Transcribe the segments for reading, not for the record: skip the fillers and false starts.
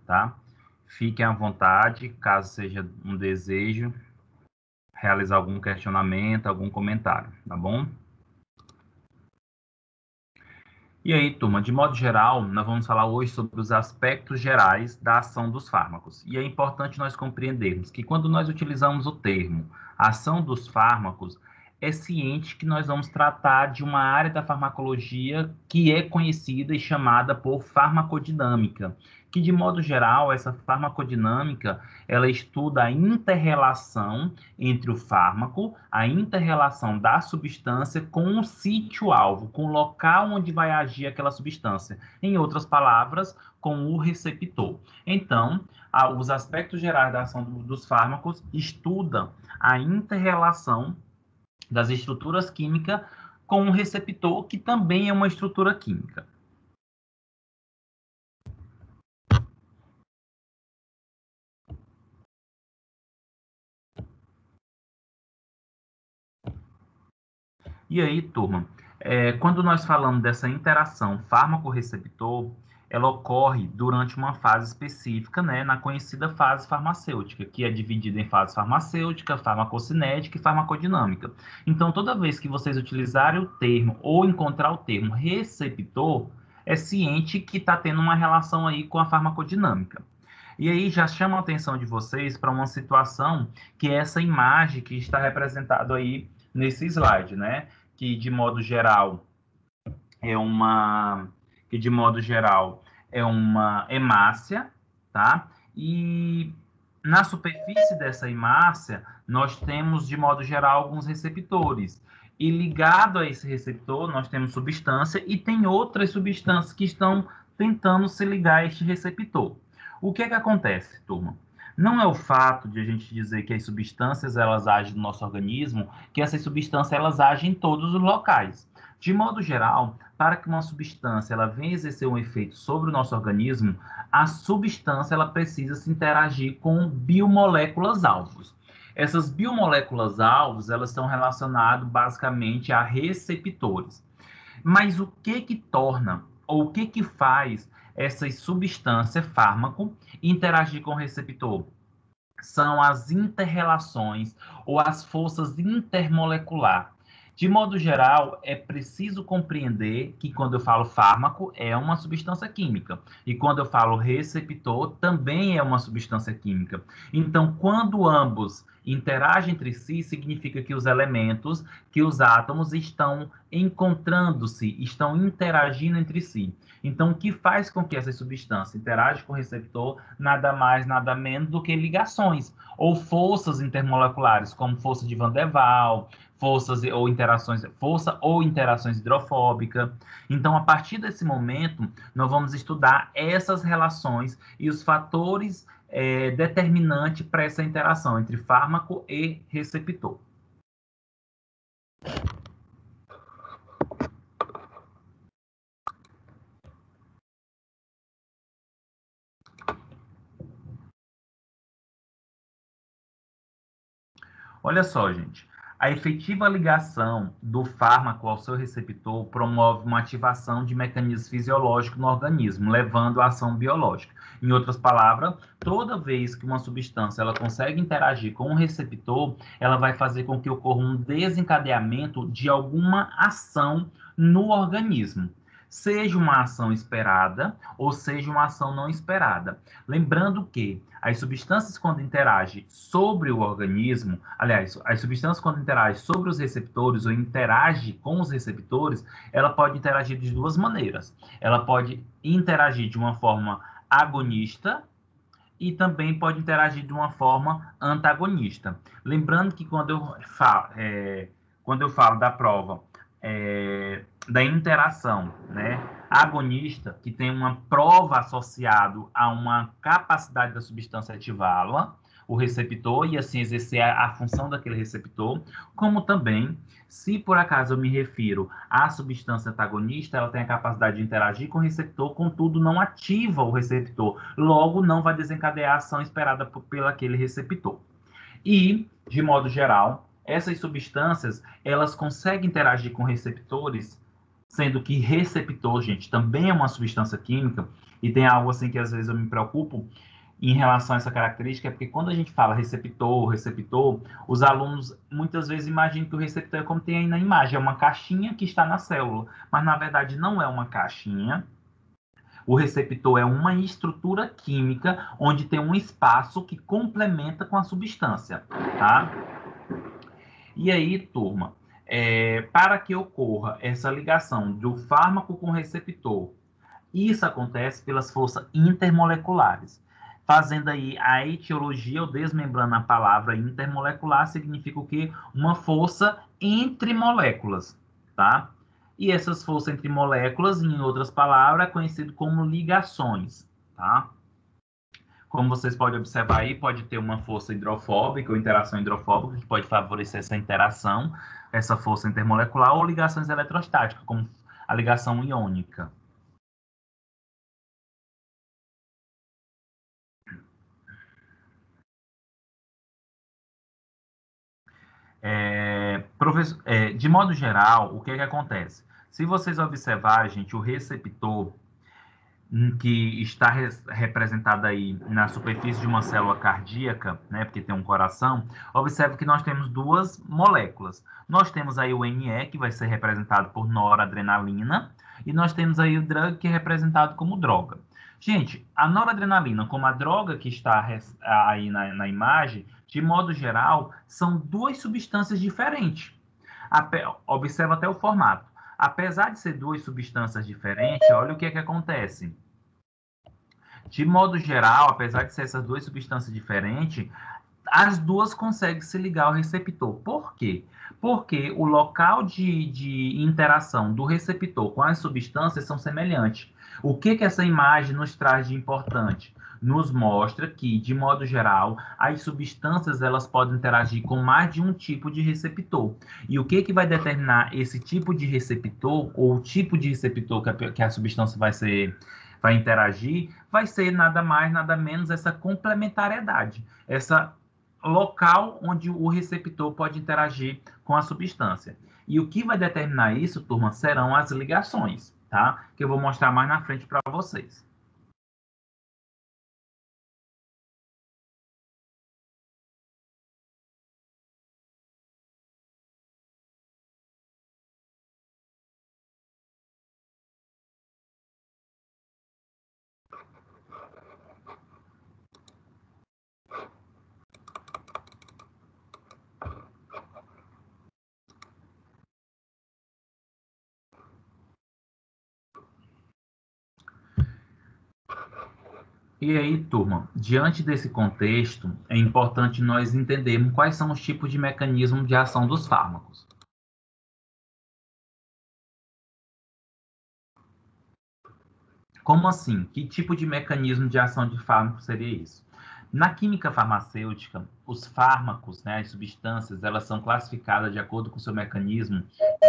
tá? Fiquem à vontade, caso seja um desejo, realizar algum questionamento, algum comentário, tá bom? E aí, turma, de modo geral, nós vamos falar hoje sobre os aspectos gerais da ação dos fármacos. E é importante nós compreendermos que quando nós utilizamos o termo ação dos fármacos, é ciente que nós vamos tratar de uma área da farmacologia que é conhecida e chamada por farmacodinâmica, que de modo geral, essa farmacodinâmica, ela estuda a inter-relação entre o fármaco, a inter-relação da substância com o sítio-alvo, com o local onde vai agir aquela substância. Em outras palavras, com o receptor. Então, os aspectos gerais da ação dos fármacos estudam a inter-relação das estruturas químicas com um receptor, que também é uma estrutura química. E aí, turma, quando nós falamos dessa interação fármaco-receptor, ela ocorre durante uma fase específica, né, na conhecida fase farmacêutica, que é dividida em fase farmacêutica, farmacocinética e farmacodinâmica. Então, toda vez que vocês utilizarem o termo ou encontrar o termo receptor, é ciente que está tendo uma relação aí com a farmacodinâmica. E aí já chama a atenção de vocês para uma situação que é essa imagem que está representada aí nesse slide, né? Que de modo geral é uma hemácia, tá? E na superfície dessa hemácia nós temos de modo geral alguns receptores. E ligado a esse receptor nós temos substância e tem outras substâncias que estão tentando se ligar a este receptor. O que é que acontece, turma? Não é o fato de a gente dizer que as substâncias elas agem no nosso organismo, que essas substâncias elas agem em todos os locais. De modo geral, para que uma substância ela venha exercer um efeito sobre o nosso organismo, a substância ela precisa se interagir com biomoléculas alvos. Essas biomoléculas alvos elas estão relacionadas basicamente a receptores. Mas o que torna ou o que faz essas substâncias fármaco interagir com o receptor? São as interrelações ou as forças intermoleculares. De modo geral, é preciso compreender que quando eu falo fármaco, é uma substância química. E quando eu falo receptor, também é uma substância química. Então, quando ambos interagem entre si, significa que os elementos, que os átomos estão encontrando-se, estão interagindo entre si. Então, o que faz com que essa substância interaja com o receptor, nada mais, nada menos do que ligações, ou forças intermoleculares, como força de Van der Waals, força ou interações hidrofóbicas. Então, a partir desse momento, nós vamos estudar essas relações e os fatores determinantes para essa interação entre fármaco e receptor. Olha só, gente. A efetiva ligação do fármaco ao seu receptor promove uma ativação de mecanismos fisiológicos no organismo, levando à ação biológica. Em outras palavras, toda vez que uma substância ela consegue interagir com um receptor, ela vai fazer com que ocorra um desencadeamento de alguma ação no organismo. Seja uma ação esperada ou seja uma ação não esperada. Lembrando que as substâncias, quando interagem sobre o organismo, aliás, as substâncias, quando interagem sobre os receptores ou interagem com os receptores, ela pode interagir de duas maneiras. Ela pode interagir de uma forma agonista e também pode interagir de uma forma antagonista. Lembrando que quando eu falo da prova da interação, né, agonista, que tem uma prova associada a uma capacidade da substância ativá-la, o receptor, e assim exercer a função daquele receptor, como também, se por acaso eu me refiro à substância antagonista, ela tem a capacidade de interagir com o receptor, contudo não ativa o receptor, logo não vai desencadear a ação esperada pelo aquele receptor. E, de modo geral, essas substâncias, elas conseguem interagir com receptores sendo que receptor, gente, também é uma substância química, e tem algo assim que às vezes eu me preocupo em relação a essa característica, é porque quando a gente fala receptor, os alunos muitas vezes imaginam que o receptor é como tem aí na imagem, é uma caixinha que está na célula, mas na verdade não é uma caixinha. O receptor é uma estrutura química onde tem um espaço que complementa com a substância, tá? E aí, turma, para que ocorra essa ligação do fármaco com o receptor, isso acontece pelas forças intermoleculares. Fazendo aí a etiologia, ou desmembrando a palavra intermolecular, significa o quê? Uma força entre moléculas, tá? E essas forças entre moléculas, em outras palavras, é conhecido como ligações, tá? Como vocês podem observar aí, pode ter uma força hidrofóbica ou interação hidrofóbica, que pode favorecer essa interação, essa força intermolecular, ou ligações eletrostáticas, como a ligação iônica. De modo geral, o que acontece? Se vocês observarem, gente, o receptor que está representado aí na superfície de uma célula cardíaca, né, porque tem um coração, observe que nós temos duas moléculas. Nós temos aí o NE, que vai ser representado por noradrenalina, e nós temos aí o drug, que é representado como droga. Gente, a noradrenalina, como a droga que está aí na imagem, de modo geral, são duas substâncias diferentes. Observa até o formato. Apesar de ser duas substâncias diferentes, olha o que acontece. De modo geral, apesar de ser essas duas substâncias diferentes, as duas conseguem se ligar ao receptor. Por quê? Porque o local de interação do receptor com as substâncias são semelhantes. O que essa imagem nos traz de importante? Nos mostra que, de modo geral, as substâncias elas podem interagir com mais de um tipo de receptor. E o que vai determinar esse tipo de receptor, ou o tipo de receptor que a substância vai interagir, vai ser nada mais, nada menos essa complementariedade, essa local onde o receptor pode interagir com a substância. E o que vai determinar isso, turma, serão as ligações, tá? Que eu vou mostrar mais na frente para vocês. E aí, turma, diante desse contexto, é importante nós entendermos quais são os tipos de mecanismo de ação dos fármacos. Como assim? Que tipo de mecanismo de ação de fármaco seria isso? Na química farmacêutica, os fármacos, né, as substâncias, elas são classificadas de acordo com o seu mecanismo,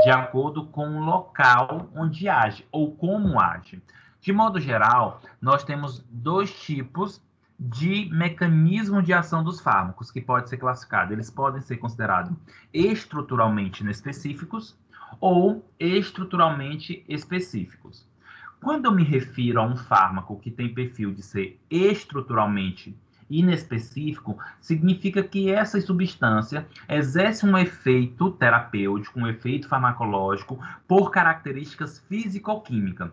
de acordo com o local onde age ou como age. De modo geral, nós temos dois tipos de mecanismo de ação dos fármacos que pode ser classificado. Eles podem ser considerados estruturalmente inespecíficos ou estruturalmente específicos. Quando eu me refiro a um fármaco que tem perfil de ser estruturalmente inespecífico, significa que essa substância exerce um efeito terapêutico, um efeito farmacológico por características físico-químicas.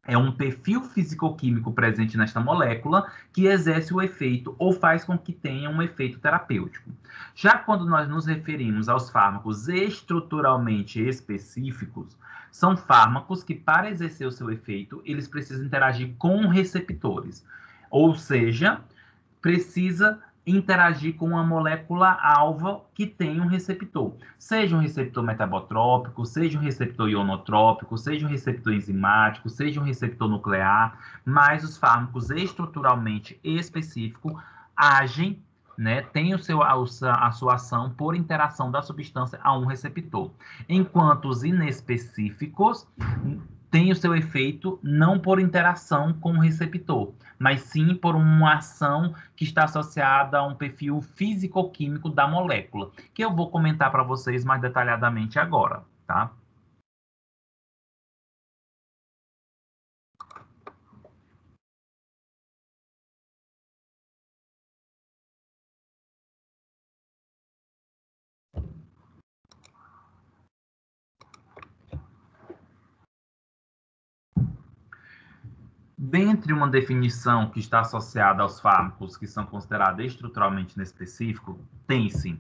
É um perfil físico-químico presente nesta molécula que exerce o efeito ou faz com que tenha um efeito terapêutico. Já quando nós nos referimos aos fármacos estruturalmente específicos, são fármacos que, para exercer o seu efeito, eles precisam interagir com receptores. Ou seja, precisa interagir com uma molécula alva que tem um receptor. Seja um receptor metabotrópico, seja um receptor ionotrópico, seja um receptor enzimático, seja um receptor nuclear, mas os fármacos estruturalmente específicos agem, né, tem a sua ação por interação da substância a um receptor. Enquanto os inespecíficos têm o seu efeito não por interação com o receptor, mas sim por uma ação que está associada a um perfil físico-químico da molécula, que eu vou comentar para vocês mais detalhadamente agora, tá? Dentre uma definição que está associada aos fármacos que são considerados estruturalmente inespecíficos, tem-se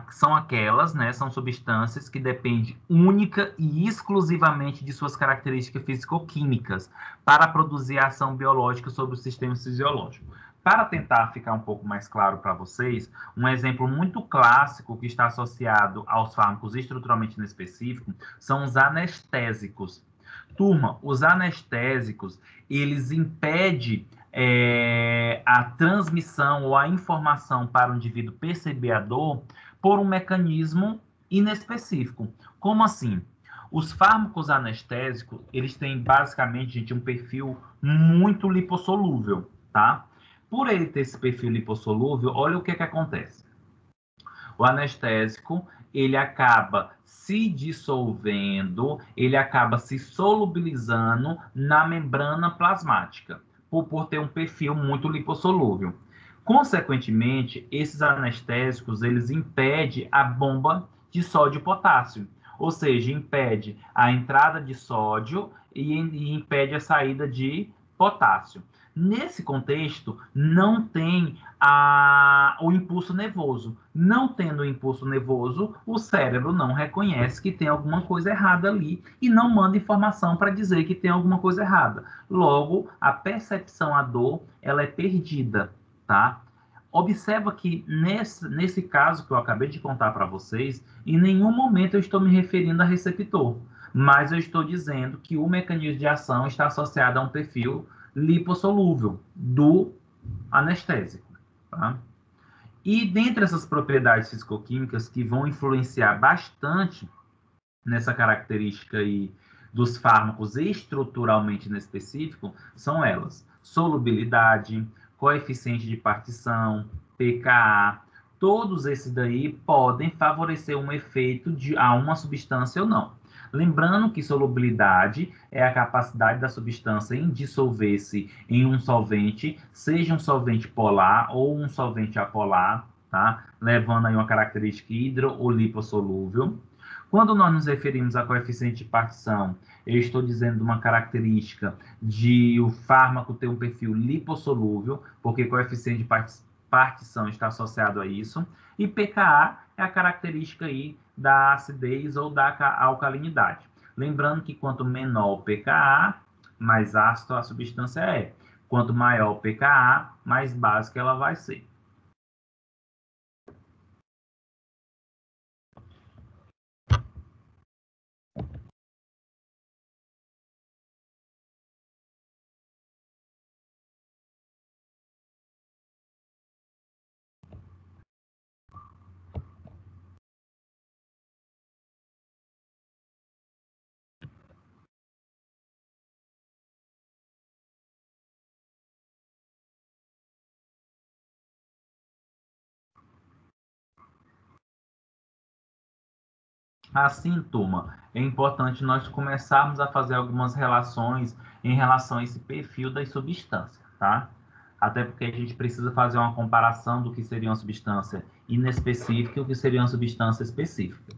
são aquelas, né, são substâncias que dependem única e exclusivamente de suas características físico-químicas para produzir a ação biológica sobre o sistema fisiológico. Para tentar ficar um pouco mais claro para vocês, um exemplo muito clássico que está associado aos fármacos estruturalmente inespecíficos são os anestésicos. Turma, os anestésicos, eles impedem a transmissão ou a informação para o indivíduo perceber a dor por um mecanismo inespecífico. Como assim? Os fármacos anestésicos, eles têm basicamente, gente, um perfil muito lipossolúvel, tá? Por ele ter esse perfil lipossolúvel, olha o que acontece. O anestésico, ele acaba se dissolvendo, ele acaba se solubilizando na membrana plasmática, por ter um perfil muito lipossolúvel. Consequentemente, esses anestésicos, eles impedem a bomba de sódio e potássio, ou seja, impede a entrada de sódio e impede a saída de potássio. Nesse contexto, não tem o impulso nervoso. Não tendo o impulso nervoso, o cérebro não reconhece que tem alguma coisa errada ali e não manda informação para dizer que tem alguma coisa errada. Logo, a percepção à dor, ela é perdida, tá? Observa que nesse caso que eu acabei de contar para vocês, em nenhum momento eu estou me referindo a receptor, mas eu estou dizendo que o mecanismo de ação está associado a um perfil lipossolúvel do anestésico. Tá? E dentre essas propriedades fisicoquímicas que vão influenciar bastante nessa característica aí dos fármacos estruturalmente inespecíficos, são elas: solubilidade, coeficiente de partição, pKa. Todos esses daí podem favorecer um efeito a uma substância ou não. Lembrando que solubilidade é a capacidade da substância em dissolver-se em um solvente, seja um solvente polar ou um solvente apolar, tá? Levando aí uma característica hidro ou lipossolúvel. Quando nós nos referimos a coeficiente de partição, eu estou dizendo uma característica de o fármaco ter um perfil lipossolúvel, porque coeficiente de partição está associado a isso. E pKa é a característica aí da acidez ou da alcalinidade. Lembrando que quanto menor o pKa, mais ácido a substância é. Quanto maior o pKa, mais básica ela vai ser. Assim, turma, é importante nós começarmos a fazer algumas relações em relação a esse perfil das substâncias, tá? Até porque a gente precisa fazer uma comparação do que seria uma substância inespecífica e o que seria uma substância específica.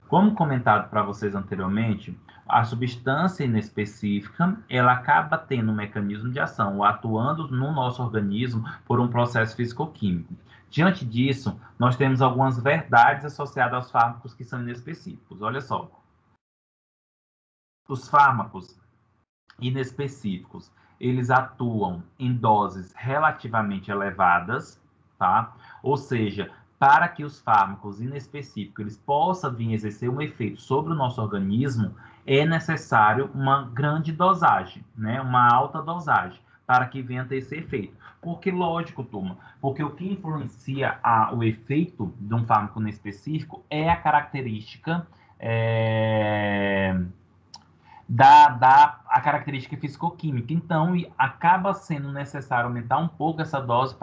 Como comentado para vocês anteriormente, a substância inespecífica, ela acaba tendo um mecanismo de ação, ou atuando no nosso organismo por um processo físico-químico. Diante disso, nós temos algumas verdades associadas aos fármacos que são inespecíficos. Olha só. Os fármacos inespecíficos, eles atuam em doses relativamente elevadas, tá? Ou seja, para que os fármacos inespecíficos eles possam vir exercer um efeito sobre o nosso organismo, é necessário uma grande dosagem, né? Uma alta dosagem, para que venha ter esse efeito. Porque, lógico, turma, porque o que influencia o efeito de um fármaco inespecífico é a característica a característica fisicoquímica. Então, acaba sendo necessário aumentar um pouco essa dose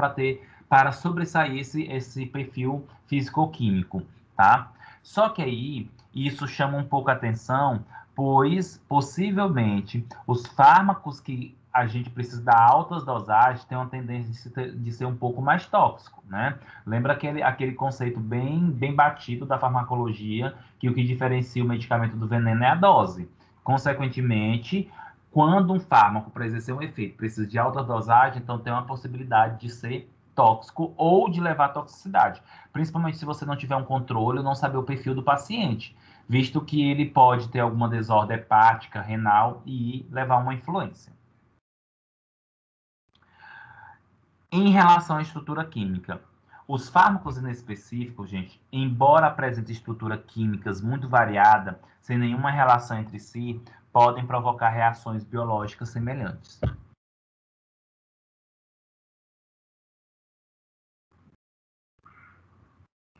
para sobressair esse perfil fisicoquímico, tá? Só que aí, isso chama um pouco a atenção, pois, possivelmente, os fármacos que a gente precisa dar altas dosagens, tem uma tendência de ser um pouco mais tóxico, né? Lembra aquele conceito bem batido da farmacologia, que o que diferencia o medicamento do veneno é a dose. Consequentemente, quando um fármaco, para exercer um efeito, precisa de alta dosagem, então tem uma possibilidade de ser tóxico ou de levar à toxicidade. Principalmente se você não tiver um controle ou não saber o perfil do paciente, visto que ele pode ter alguma desordem hepática, renal e levar a uma influência. Em relação à estrutura química, os fármacos inespecíficos, gente, embora apresentem estrutura químicas muito variada, sem nenhuma relação entre si, podem provocar reações biológicas semelhantes.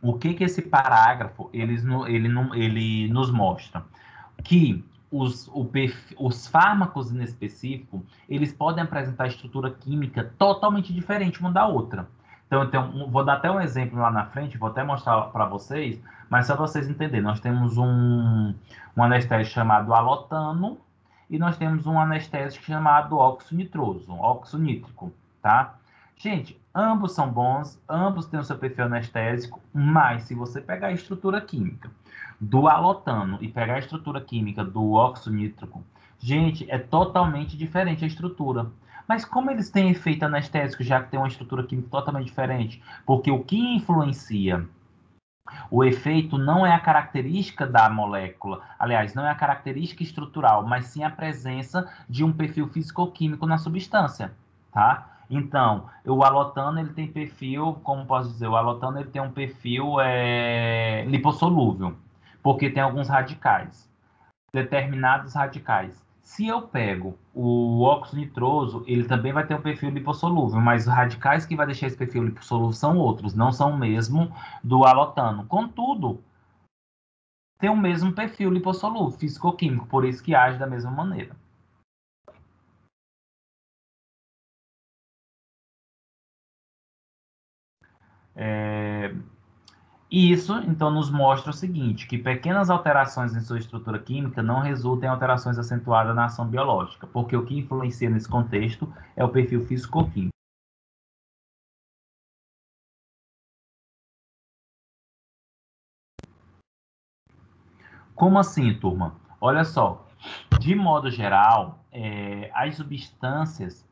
O que esse parágrafo ele nos mostra? Que os fármacos inespecíficos, eles podem apresentar estrutura química totalmente diferente uma da outra. Então, vou dar até um exemplo lá na frente, vou até mostrar para vocês, mas só para vocês entenderem, nós temos um anestésico chamado alotano e nós temos um anestésico chamado óxido nitroso, óxido nítrico, tá? Gente, ambos são bons, ambos têm o seu perfil anestésico, mas se você pegar a estrutura química do alotano e pegar a estrutura química do óxido nítrico, gente, é totalmente diferente a estrutura. Mas como eles têm efeito anestésico, já que tem uma estrutura química totalmente diferente? Porque o que influencia o efeito não é a característica da molécula, aliás, não é a característica estrutural, mas sim a presença de um perfil físico-químico na substância, tá? Então, o alotano ele tem perfil, como posso dizer, o alotano ele tem um perfil lipossolúvel, porque tem alguns radicais, determinados radicais. Se eu pego o óxido nitroso, ele também vai ter um perfil lipossolúvel, mas os radicais que vai deixar esse perfil lipossolúvel são outros, não são o mesmo do alotano. Contudo, tem o mesmo perfil lipossolúvel, físico-químico, por isso que age da mesma maneira. E isso, então, nos mostra o seguinte, que pequenas alterações em sua estrutura química não resultam em alterações acentuadas na ação biológica, porque o que influencia nesse contexto é o perfil físico-químico. Como assim, turma? Olha só, de modo geral, as substâncias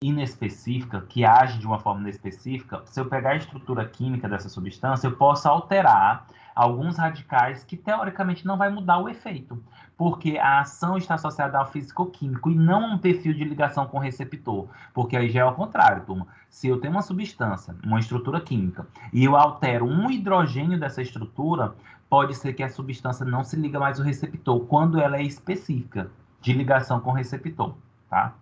inespecíficas, que agem de uma forma inespecífica, se eu pegar a estrutura química dessa substância, eu posso alterar alguns radicais que, teoricamente, não vai mudar o efeito, porque a ação está associada ao físico-químico e não a um perfil de ligação com o receptor, porque aí já é ao contrário, turma. Se eu tenho uma substância, uma estrutura química, e eu altero um hidrogênio dessa estrutura, pode ser que a substância não se liga mais ao receptor, quando ela é específica de ligação com o receptor, tá?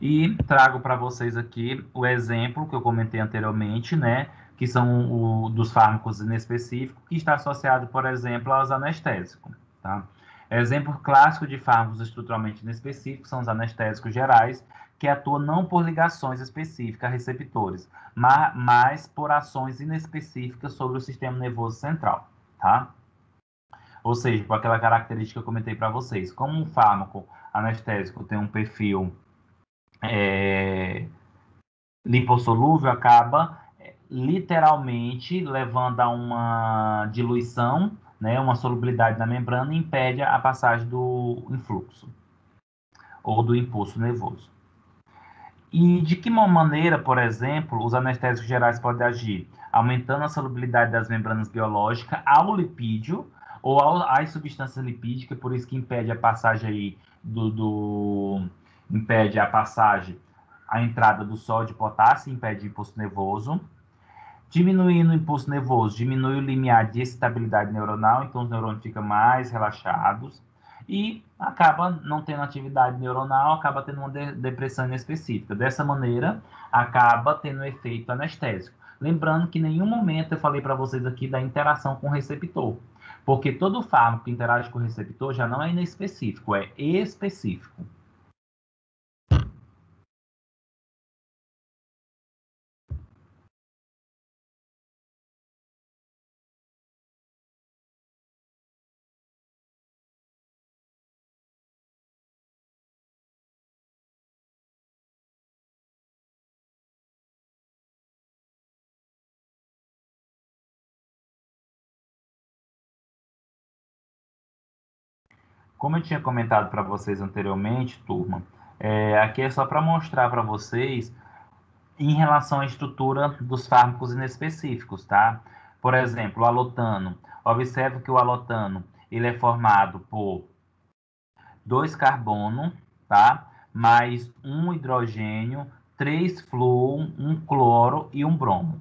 E trago para vocês aqui o exemplo que eu comentei anteriormente, né? Que são dos fármacos inespecíficos, que está associado, por exemplo, aos anestésicos, tá? Exemplo clássico de fármacos estruturalmente inespecíficos são os anestésicos gerais, que atuam não por ligações específicas a receptores, mas por ações inespecíficas sobre o sistema nervoso central, tá? Ou seja, com aquela característica que eu comentei para vocês. Como um fármaco anestésico tem um perfil é, lipossolúvel, acaba literalmente levando a uma diluição, né, uma solubilidade na membrana e impede a passagem do influxo ou do impulso nervoso. E de que maneira, por exemplo, os anestésicos gerais podem agir? Aumentando a solubilidade das membranas biológicas ao lipídio ou às substâncias lipídicas, por isso que impede a passagem aí impede a passagem, a entrada do sódio e potássio, impede o impulso nervoso. Diminuindo o impulso nervoso, diminui o limiar de excitabilidade neuronal, então os neurônios ficam mais relaxados e acaba não tendo atividade neuronal, acaba tendo uma depressão inespecífica. Dessa maneira, acaba tendo um efeito anestésico. Lembrando que em nenhum momento eu falei para vocês aqui da interação com o receptor, porque todo fármaco que interage com o receptor já não é inespecífico, é específico. Como eu tinha comentado para vocês anteriormente, turma, aqui é só para mostrar para vocês em relação à estrutura dos fármacos inespecíficos, tá? Por exemplo, o alotano. Observe que o alotano ele é formado por dois carbono, tá? Mais um hidrogênio, três flúor, um cloro e um bromo.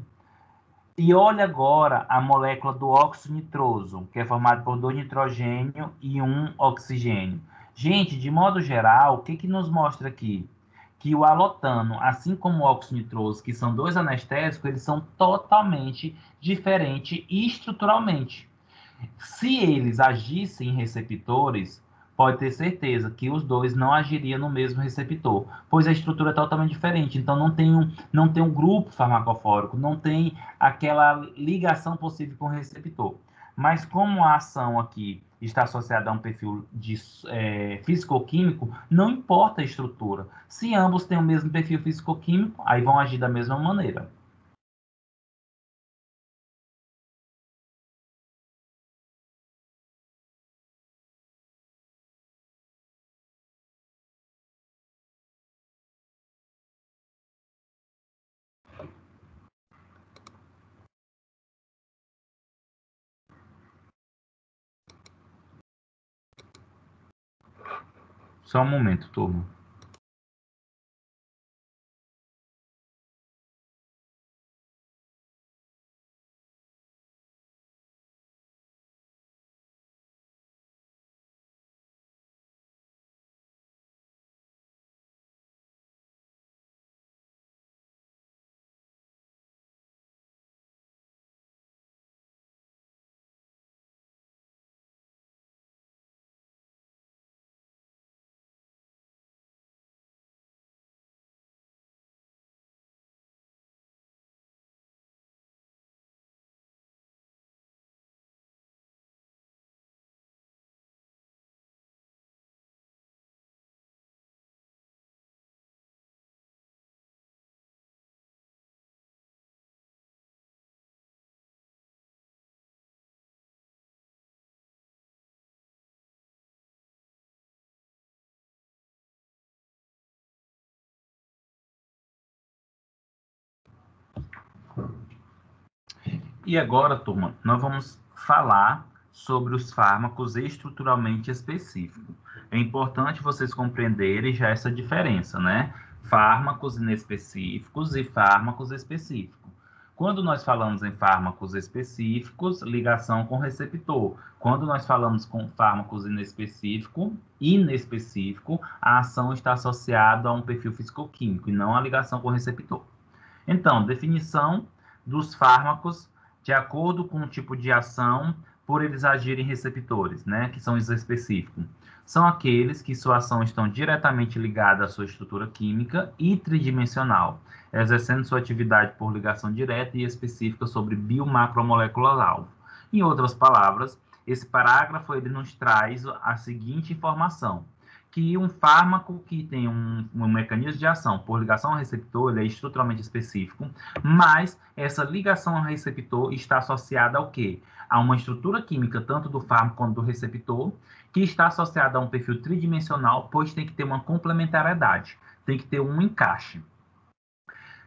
E olha agora a molécula do óxido nitroso, que é formado por dois nitrogênio e um oxigênio. Gente, de modo geral, o que que nos mostra aqui? Que o alotano, assim como o óxido nitroso, que são dois anestésicos, eles são totalmente diferentes estruturalmente. Se eles agissem em receptores, pode ter certeza que os dois não agiriam no mesmo receptor, pois a estrutura é totalmente diferente. Então, não tem um grupo farmacofórico, não tem aquela ligação possível com o receptor. Mas como a ação aqui está associada a um perfil físico-químico, não importa a estrutura. Se ambos têm o mesmo perfil físico-químico, aí vão agir da mesma maneira. Só um momento, turma. E agora, turma, nós vamos falar sobre os fármacos estruturalmente específicos. É importante vocês compreenderem já essa diferença, né? Fármacos inespecíficos e fármacos específicos. Quando nós falamos em fármacos específicos, ligação com receptor. Quando nós falamos com fármacos inespecífico, a ação está associada a um perfil fisicoquímico e não a ligação com receptor. Então, definição dos fármacos de acordo com o tipo de ação por eles agirem receptores, né, que são os específicos. São aqueles que sua ação estão diretamente ligada à sua estrutura química e tridimensional, exercendo sua atividade por ligação direta e específica sobre biomacromoléculas-alvo. Em outras palavras, esse parágrafo ele nos traz a seguinte informação: que um fármaco que tem um mecanismo de ação por ligação ao receptor, ele é estruturalmente específico, mas essa ligação ao receptor está associada ao quê? A uma estrutura química, tanto do fármaco quanto do receptor, que está associada a um perfil tridimensional, pois tem que ter uma complementariedade, tem que ter um encaixe.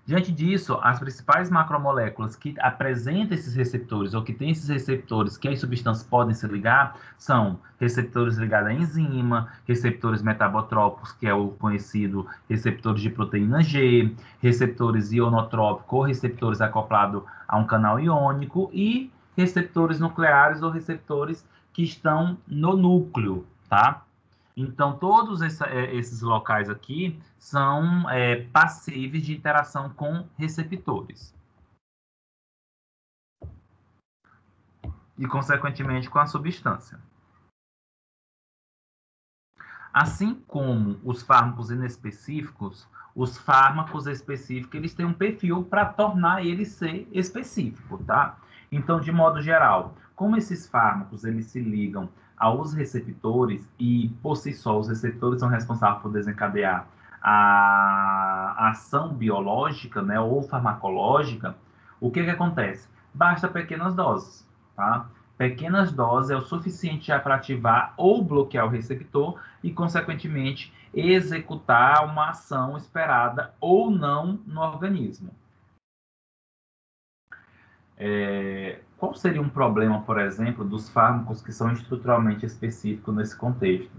Diante disso, as principais macromoléculas que apresentam esses receptores ou que têm esses receptores que as substâncias podem se ligar são receptores ligados à enzima, receptores metabotrópicos, que é o conhecido receptores de proteína G, receptores ionotrópicos ou receptores acoplados a um canal iônico e receptores nucleares ou receptores que estão no núcleo, tá? Então, todos esses locais aqui são passíveis de interação com receptores e, consequentemente, com a substância. Assim como os fármacos inespecíficos, os fármacos específicos eles têm um perfil para tornar ele ser específico, tá? Então, de modo geral, como esses fármacos eles se ligam aos receptores e, por si só, os receptores são responsáveis por desencadear a ação biológica, né, ou farmacológica, o que que acontece? Basta pequenas doses, tá? Pequenas doses é o suficiente já para ativar ou bloquear o receptor e, consequentemente, executar uma ação esperada ou não no organismo. Qual seria um problema, por exemplo, dos fármacos que são estruturalmente específicos nesse contexto?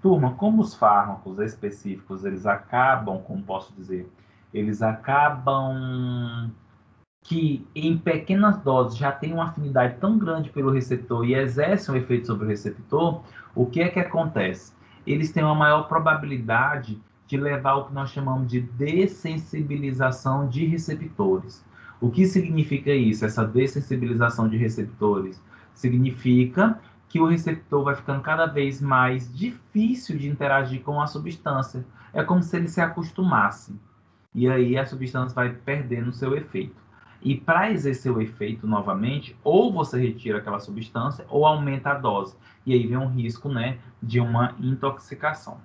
Turma, como os fármacos específicos, eles acabam, como posso dizer, eles acabam que em pequenas doses já tem uma afinidade tão grande pelo receptor e exercem um efeito sobre o receptor, o que é que acontece? Eles têm uma maior probabilidade de levar o que nós chamamos de dessensibilização de receptores. O que significa isso, essa dessensibilização de receptores? Significa que o receptor vai ficando cada vez mais difícil de interagir com a substância. É como se ele se acostumasse. E aí a substância vai perdendo seu efeito. E para exercer o efeito novamente, ou você retira aquela substância ou aumenta a dose. E aí vem um risco, né, de uma intoxicação.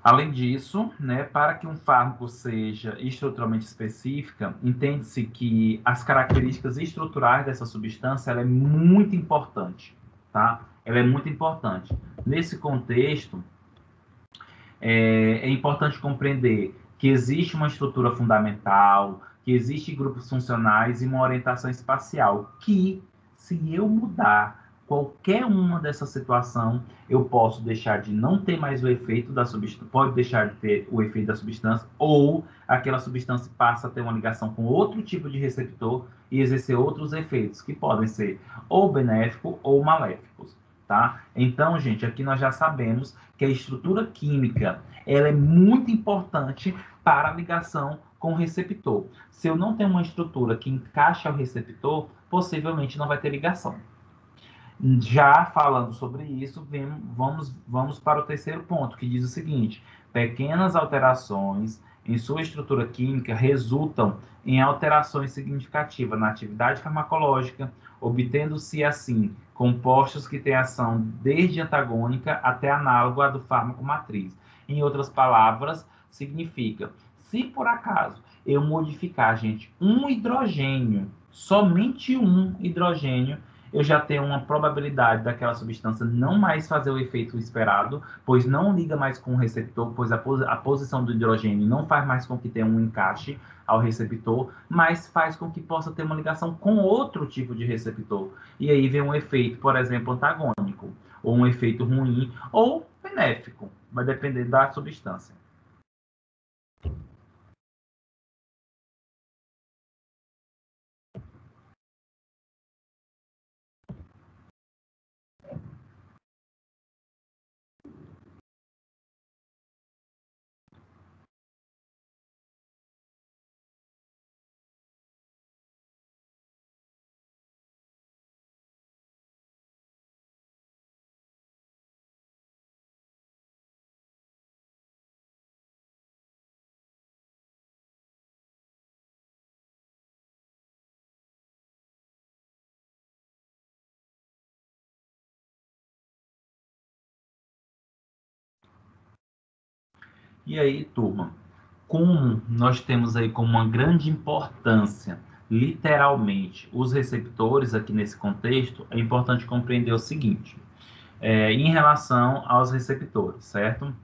Além disso, né, para que um fármaco seja estruturalmente específica, entende-se que as características estruturais dessa substância ela é muito importante, tá? Ela é muito importante. Nesse contexto, é importante compreender que existe uma estrutura fundamental, que existe grupos funcionais e uma orientação espacial, que se eu mudar qualquer uma dessa situação, eu posso deixar de não ter mais o efeito da substância, pode deixar de ter o efeito da substância, ou aquela substância passa a ter uma ligação com outro tipo de receptor e exercer outros efeitos, que podem ser ou benéficos ou maléficos. Tá? Então, gente, aqui nós já sabemos que a estrutura química ela é muito importante para a ligação com o receptor. Se eu não tenho uma estrutura que encaixe ao receptor, possivelmente não vai ter ligação. Já falando sobre isso, vamos para o terceiro ponto, que diz o seguinte: pequenas alterações em sua estrutura química resultam em alterações significativas na atividade farmacológica, obtendo-se assim compostos que têm ação desde antagônica até análoga à do fármaco matriz. Em outras palavras, significa, se por acaso eu modificar, gente, um hidrogênio, somente um hidrogênio, eu já tenho uma probabilidade daquela substância não mais fazer o efeito esperado, pois não liga mais com o receptor, pois a posição do hidrogênio não faz mais com que tenha um encaixe ao receptor, mas faz com que possa ter uma ligação com outro tipo de receptor. E aí vem um efeito, por exemplo, antagônico, ou um efeito ruim, ou benéfico, vai depender da substância. E aí, turma, como nós temos aí como uma grande importância, literalmente, os receptores aqui nesse contexto, é importante compreender o seguinte, em relação aos receptores, certo?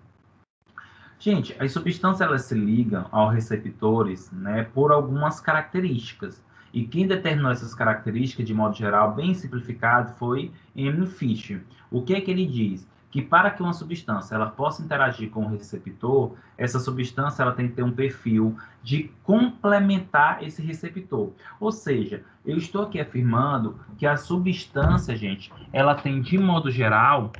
Gente, as substâncias elas se ligam aos receptores, né, por algumas características. E quem determinou essas características, de modo geral, bem simplificado, foi Emil Fischer. O que é que ele diz? Que para que uma substância ela possa interagir com o receptor, essa substância ela tem que ter um perfil de complementar esse receptor. Ou seja, eu estou aqui afirmando que a substância, gente, ela tem, de modo geral,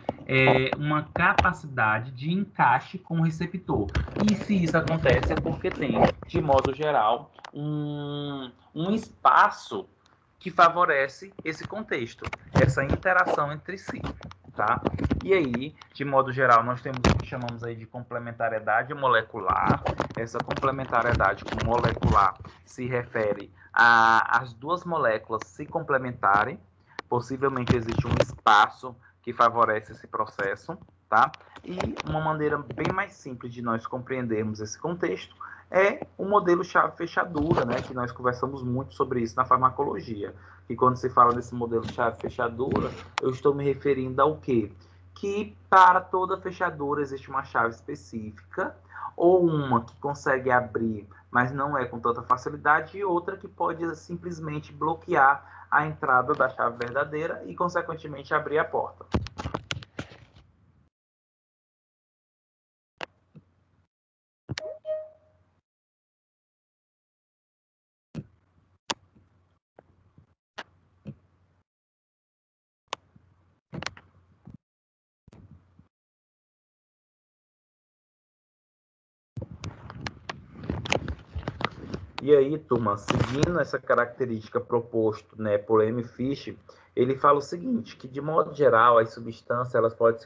uma capacidade de encaixe com o receptor. E se isso acontece é porque tem, de modo geral, um espaço que favorece esse contexto, essa interação entre si, tá? E aí, de modo geral, nós temos o que chamamos aí de complementariedade molecular. Essa complementariedade molecular se refere às duas moléculas se complementarem. Possivelmente existe um espaço que favorece esse processo, tá? E uma maneira bem mais simples de nós compreendermos esse contexto é o modelo chave-fechadura, né, que nós conversamos muito sobre isso na farmacologia. E quando se fala desse modelo chave-fechadura, eu estou me referindo ao quê? Que para toda fechadura existe uma chave específica, ou uma que consegue abrir, mas não é com tanta facilidade, e outra que pode simplesmente bloquear a entrada da chave verdadeira e, consequentemente, abrir a porta. E aí, turma, seguindo essa característica proposto, né, por M. Fish, ele fala o seguinte, que de modo geral as substâncias elas podem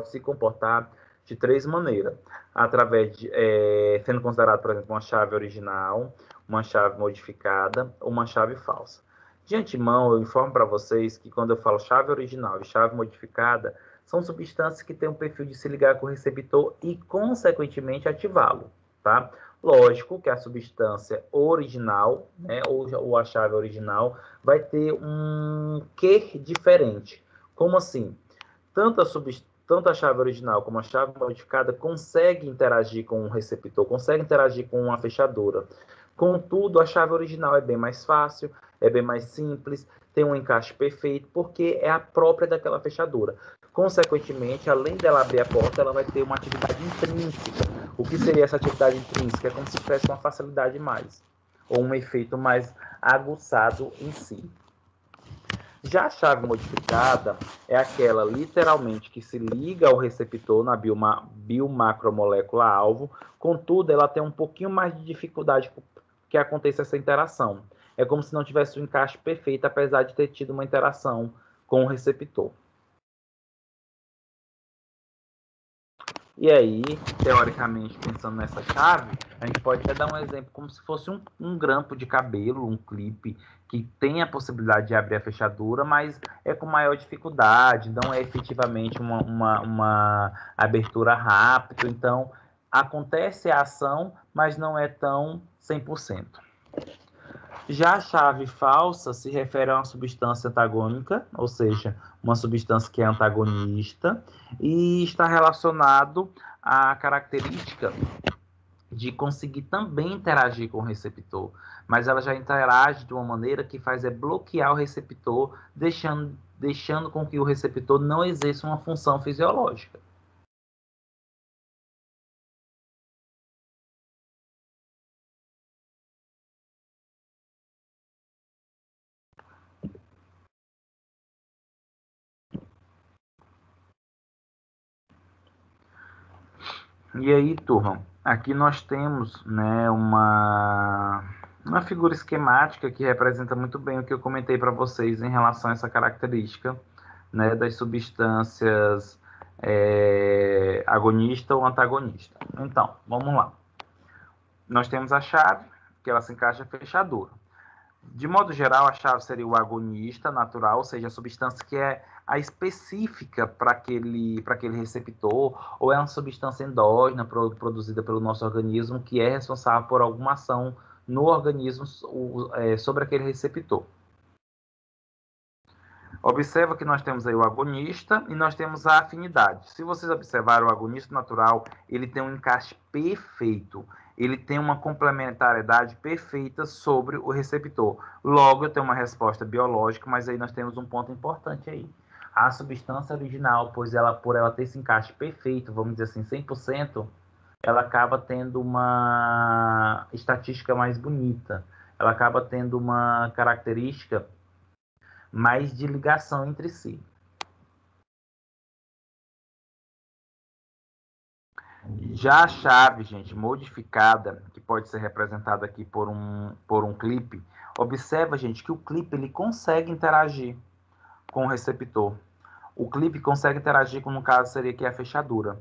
se comportar de três maneiras, através de, sendo considerado, por exemplo, uma chave original, uma chave modificada ou uma chave falsa. De antemão, eu informo para vocês que quando eu falo chave original e chave modificada, são substâncias que têm um perfil de se ligar com o receptor e, consequentemente, ativá-lo, tá? Lógico que a substância original, né, ou a chave original, vai ter um quê diferente. Como assim? Tanto a chave original como a chave modificada consegue interagir com um receptor, consegue interagir com uma fechadura. Contudo, a chave original é bem mais fácil, é bem mais simples, tem um encaixe perfeito, porque é a própria daquela fechadura. Consequentemente, além dela abrir a porta, ela vai ter uma atividade intrínseca. O que seria essa atividade intrínseca? É como se tivesse uma facilidade mais, ou um efeito mais aguçado em si. Já a chave modificada é aquela literalmente que se liga ao receptor na biomacromolécula alvo, contudo, ela tem um pouquinho mais de dificuldade que aconteça essa interação. É como se não tivesse um encaixe perfeito, apesar de ter tido uma interação com o receptor. E aí, teoricamente, pensando nessa chave, a gente pode até dar um exemplo como se fosse um grampo de cabelo, um clipe, que tem a possibilidade de abrir a fechadura, mas é com maior dificuldade, não é efetivamente uma abertura rápida. Então, acontece a ação, mas não é tão 100%. Já a chave falsa se refere a uma substância antagônica, ou seja, uma substância que é antagonista, e está relacionado à característica de conseguir também interagir com o receptor, mas ela já interage de uma maneira que faz bloquear o receptor, deixando com que o receptor não exerça uma função fisiológica. E aí, turma, aqui nós temos, né, uma figura esquemática que representa muito bem o que eu comentei para vocês em relação a essa característica, né, das substâncias agonista ou antagonista. Então, vamos lá. Nós temos a chave, que ela se encaixa a fechadura. De modo geral, a chave seria o agonista natural, ou seja, a substância que é a específica para aquele receptor, ou é uma substância endógena produzida pelo nosso organismo que é responsável por alguma ação no organismo sobre aquele receptor. Observa que nós temos aí o agonista e nós temos a afinidade. Se vocês observarem o agonista natural, ele tem um encaixe perfeito. Ele tem uma complementariedade perfeita sobre o receptor. Logo, eu tenho uma resposta biológica, mas aí nós temos um ponto importante aí. A substância original, por ela ter esse encaixe perfeito, vamos dizer assim, 100%, ela acaba tendo uma estatística mais bonita. Ela acaba tendo uma característica mais de ligação entre si. Já a chave, gente, modificada, que pode ser representada aqui por um clipe, observa, gente, que o clipe ele consegue interagir com o receptor. O clipe consegue interagir com, no caso, seria aqui a fechadura.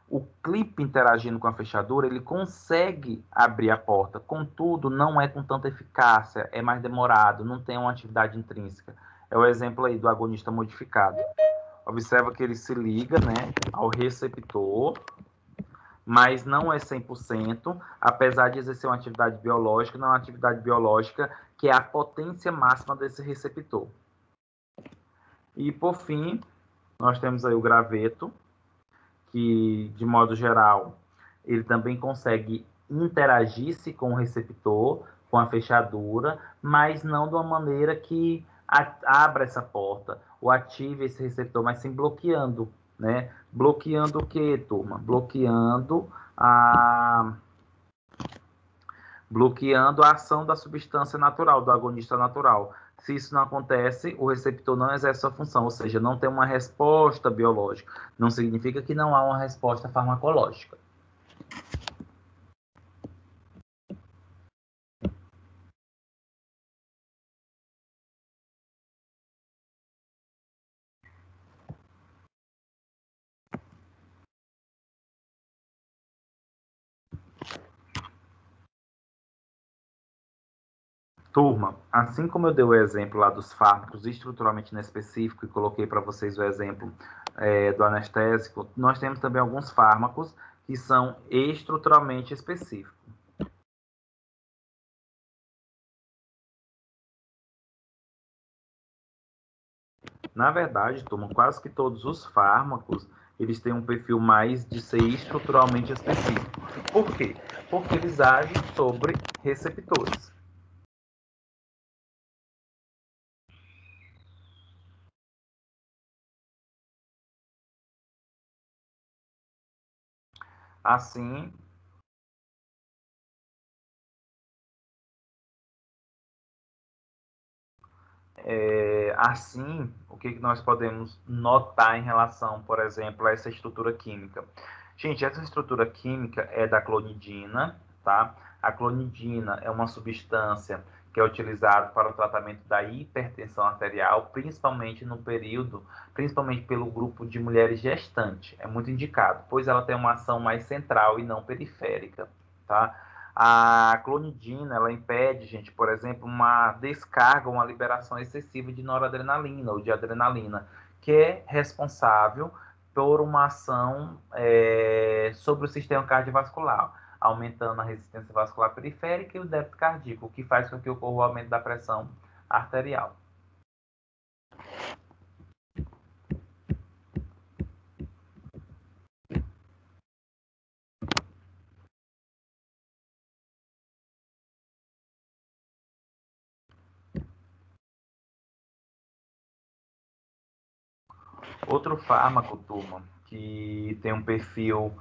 O clipe interagindo com a fechadura, ele consegue abrir a porta, contudo, não é com tanta eficácia, é mais demorado, não tem uma atividade intrínseca. É o exemplo aí do agonista modificado. Observa que ele se liga, né, ao receptor, mas não é 100%, apesar de exercer uma atividade biológica, não é uma atividade biológica que é a potência máxima desse receptor. E, por fim, nós temos aí o graveto, que, de modo geral, ele também consegue interagir-se com o receptor, com a fechadura, mas não de uma maneira que abra essa porta ou ative esse receptor, mas sim bloqueando, né? Bloqueando o que, turma? Bloqueando a ação da substância natural, do agonista natural. Se isso não acontece, o receptor não exerce sua função, ou seja, não tem uma resposta biológica. Não significa que não há uma resposta farmacológica. Turma, assim como eu dei o exemplo lá dos fármacos estruturalmente inespecíficos e coloquei para vocês o exemplo do anestésico, nós temos também alguns fármacos que são estruturalmente específicos. Na verdade, turma, quase que todos os fármacos, eles têm um perfil mais de ser estruturalmente específico. Por quê? Porque eles agem sobre receptores. Assim, o que nós podemos notar em relação, por exemplo, a essa estrutura química? Gente, essa estrutura química é da clonidina, tá? A clonidina é uma substância que é utilizada para o tratamento da hipertensão arterial, principalmente no período, principalmente pelo grupo de mulheres gestantes. É muito indicado, pois ela tem uma ação mais central e não periférica, tá? A clonidina, ela impede, gente, por exemplo, uma descarga, uma liberação excessiva de noradrenalina ou de adrenalina, que é responsável por uma ação sobre o sistema cardiovascular, aumentando a resistência vascular periférica e o débito cardíaco, o que faz com que ocorra o aumento da pressão arterial. Outro fármaco, turma, que tem um perfil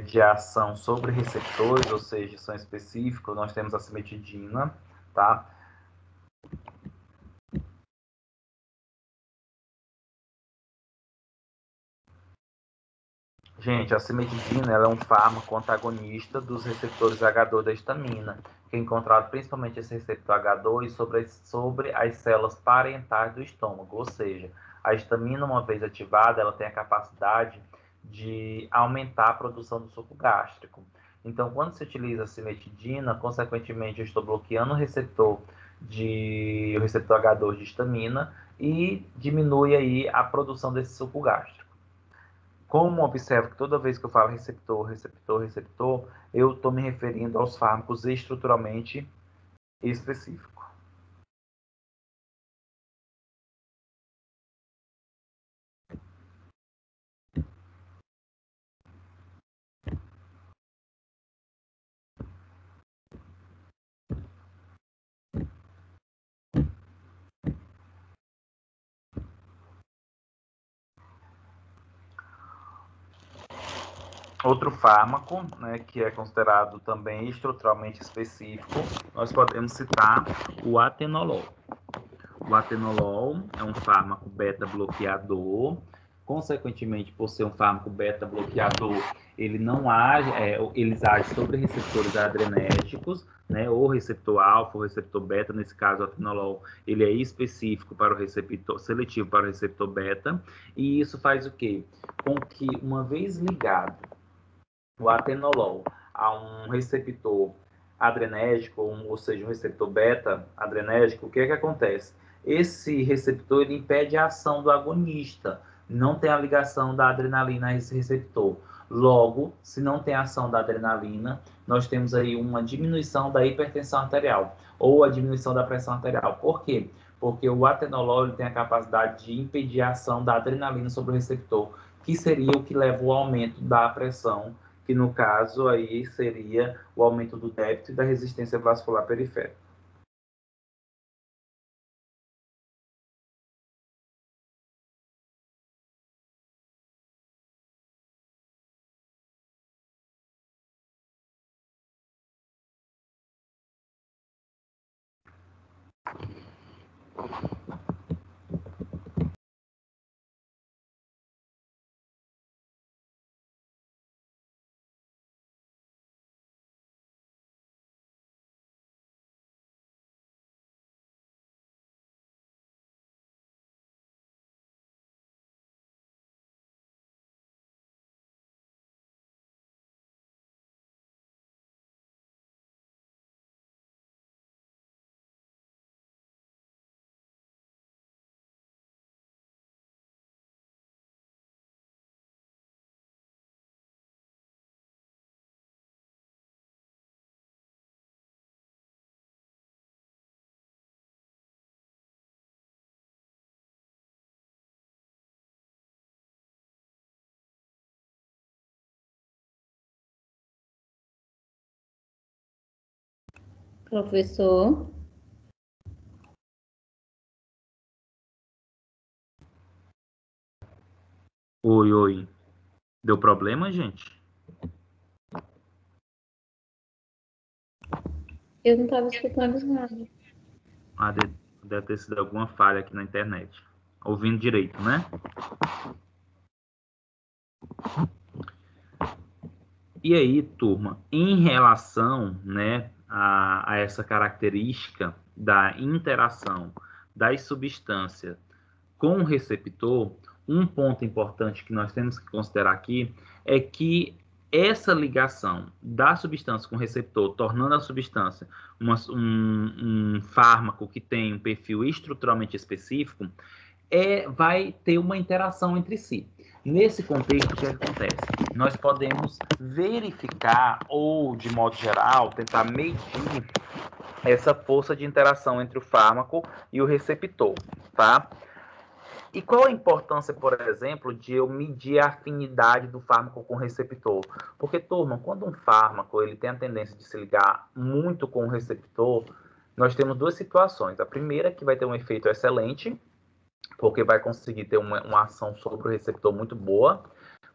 de ação sobre receptores, ou seja, são específicos, nós temos a cimetidina, tá? Gente, a cimetidina ela é um fármaco antagonista dos receptores H2 da histamina, que é encontrado principalmente esse receptor H2 sobre as células parentais do estômago, ou seja, a histamina, uma vez ativada, ela tem a capacidade de aumentar a produção do suco gástrico. Então, quando se utiliza a cimetidina, consequentemente, eu estou bloqueando o receptor H2 de histamina e diminui aí a produção desse suco gástrico. Como observo que toda vez que eu falo receptor, receptor, receptor, eu estou me referindo aos fármacos estruturalmente específicos. Outro fármaco, né, que é considerado também estruturalmente específico, nós podemos citar o atenolol. O atenolol é um fármaco beta-bloqueador. Consequentemente, por ser um fármaco beta-bloqueador, ele não age, eles agem sobre receptores adrenérgicos, né, ou receptor alfa ou receptor beta. Nesse caso, o atenolol ele é específico para o receptor, seletivo para o receptor beta, e isso faz o quê? Com que, uma vez ligado o atenolol a um receptor adrenérgico, ou seja, um receptor beta-adrenérgico, o que é que acontece? Esse receptor ele impede a ação do agonista, não tem a ligação da adrenalina a esse receptor. Logo, se não tem ação da adrenalina, nós temos aí uma diminuição da hipertensão arterial ou a diminuição da pressão arterial. Por quê? Porque o atenolol tem a capacidade de impedir a ação da adrenalina sobre o receptor, que seria o que leva ao aumento da pressão, que no caso aí seria o aumento do débito e da resistência vascular periférica. Professor? Oi, oi. Deu problema, gente? Eu não estava escutando nada. Ah, deve ter sido alguma falha aqui na internet. Ouvindo direito, né? E aí, turma, em relação, né, a essa característica da interação das substâncias com o receptor, um ponto importante que nós temos que considerar aqui é que essa ligação da substância com o receptor, tornando a substância um fármaco que tem um perfil estruturalmente específico, vai ter uma interação entre si. Nesse contexto, o que acontece? Nós podemos verificar ou, de modo geral, tentar medir essa força de interação entre o fármaco e o receptor, tá? E qual a importância, por exemplo, de eu medir a afinidade do fármaco com o receptor? Porque, turma, quando um fármaco ele tem a tendência de se ligar muito com o receptor, nós temos duas situações. A primeira, que vai ter um efeito excelente, porque vai conseguir ter uma ação sobre o receptor muito boa.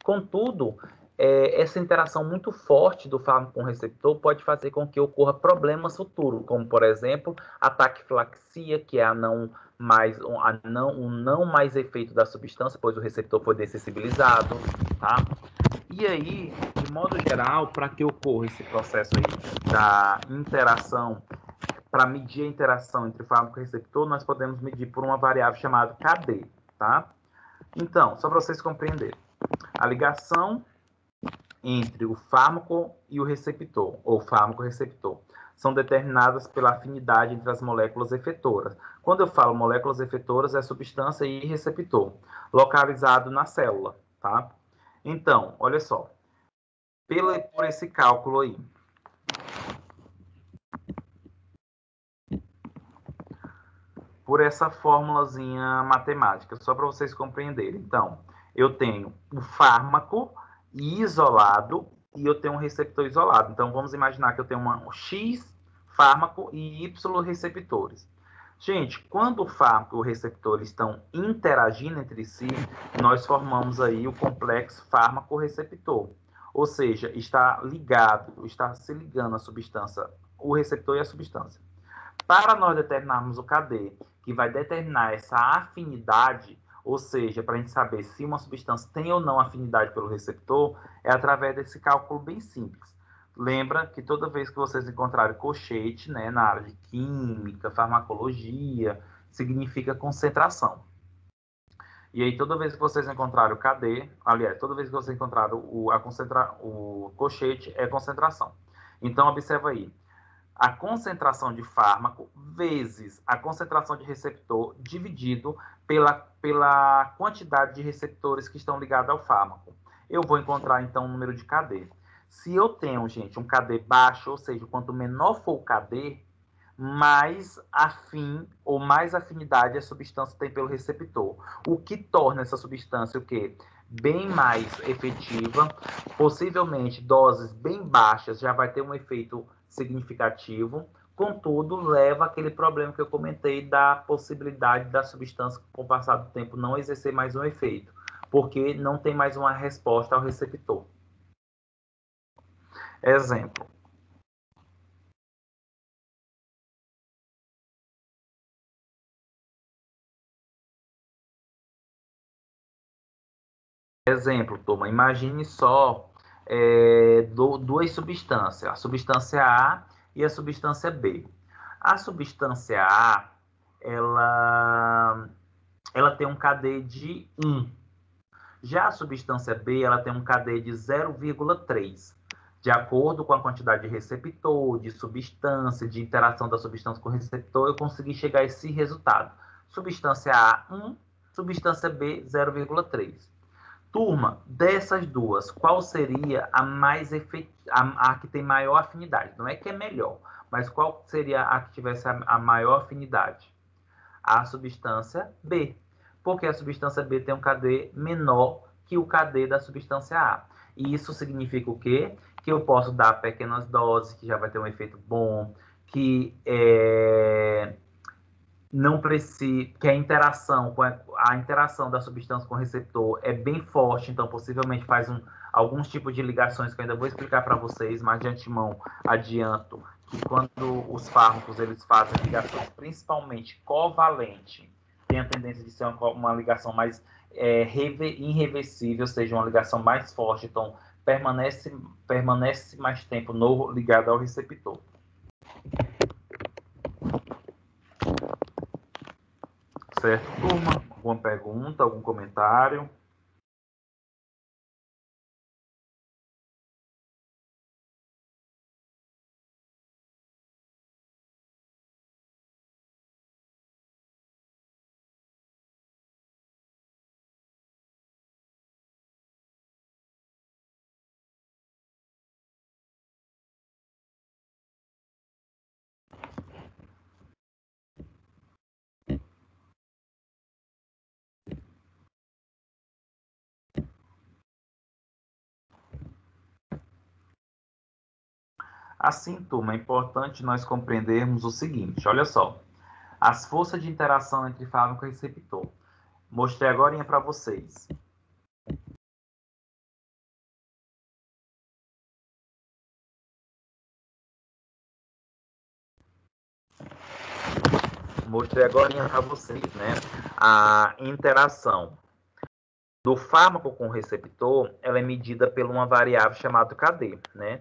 Contudo, essa interação muito forte do fármaco com o receptor pode fazer com que ocorra problemas futuros, como, por exemplo, a taquifilaxia, que é o não mais efeito da substância, pois o receptor foi dessensibilizado, tá? E aí, de modo geral, para que ocorra esse processo aí da interação, para medir a interação entre fármaco e receptor, nós podemos medir por uma variável chamada KD, tá? Então, só para vocês compreenderem, a ligação entre o fármaco e o receptor, ou fármaco-receptor, são determinadas pela afinidade entre as moléculas efetoras. Quando eu falo moléculas efetoras, é substância e receptor, localizado na célula, tá? Então, olha só, por esse cálculo aí, por essa formulazinha matemática, só para vocês compreenderem. Então, eu tenho o fármaco isolado e eu tenho um receptor isolado. Então, vamos imaginar que eu tenho um X fármaco e Y receptores. Gente, quando o fármaco e o receptor estão interagindo entre si, nós formamos aí o complexo fármaco-receptor. Ou seja, está se ligando a substância, o receptor e a substância. Para nós determinarmos o KD, que vai determinar essa afinidade, ou seja, para a gente saber se uma substância tem ou não afinidade pelo receptor, é através desse cálculo bem simples. Lembra que toda vez que vocês encontrarem colchete, né, na área de química, farmacologia, significa concentração. E aí, toda vez que vocês encontrarem o KD, aliás, toda vez que vocês encontrarem o colchete, é concentração. Então, observa aí a concentração de fármaco vezes a concentração de receptor dividido pela quantidade de receptores que estão ligados ao fármaco. eu vou encontrar, então, o número de KD. Se eu tenho, gente, um KD baixo, ou seja, quanto menor for o KD, mais afim ou mais afinidade a substância tem pelo receptor. O que torna essa substância o quê? Bem mais efetiva, possivelmente doses bem baixas já vai ter um efeito significativo, contudo, leva àquele problema que eu comentei da possibilidade da substância, com o passar do tempo, não exercer mais um efeito, porque não tem mais uma resposta ao receptor. Exemplo. Exemplo, turma, imagine só duas substâncias, a substância A e a substância B. A substância A, ela tem um KD de 1. Já a substância B, ela tem um KD de 0,3. De acordo com a quantidade de receptor, de substância, de interação da substância com o receptor, eu consegui chegar a esse resultado. Substância A, 1, substância B, 0,3. Turma, dessas duas, qual seria a mais a que tem maior afinidade? Não é que é melhor, mas qual seria a que tivesse a maior afinidade? A substância B, porque a substância B tem um KD menor que o KD da substância A. E isso significa o quê? Que eu posso dar pequenas doses, que já vai ter um efeito bom, que não precisa, que a interação da substância com o receptor é bem forte, então possivelmente faz alguns tipos de ligações que eu ainda vou explicar para vocês, mas de antemão adianto que quando os fármacos eles fazem ligações principalmente covalente, tem a tendência de ser uma ligação mais irreversível, ou seja, uma ligação mais forte, então permanece mais tempo ligado ao receptor. Certo, turma? Alguma pergunta, algum comentário? Assim, turma, é importante nós compreendermos o seguinte, olha só, as forças de interação entre fármaco e receptor. Mostrei agora para vocês. Mostrei agora para vocês, né, a interação do fármaco com o receptor, ela é medida por uma variável chamada KD, né?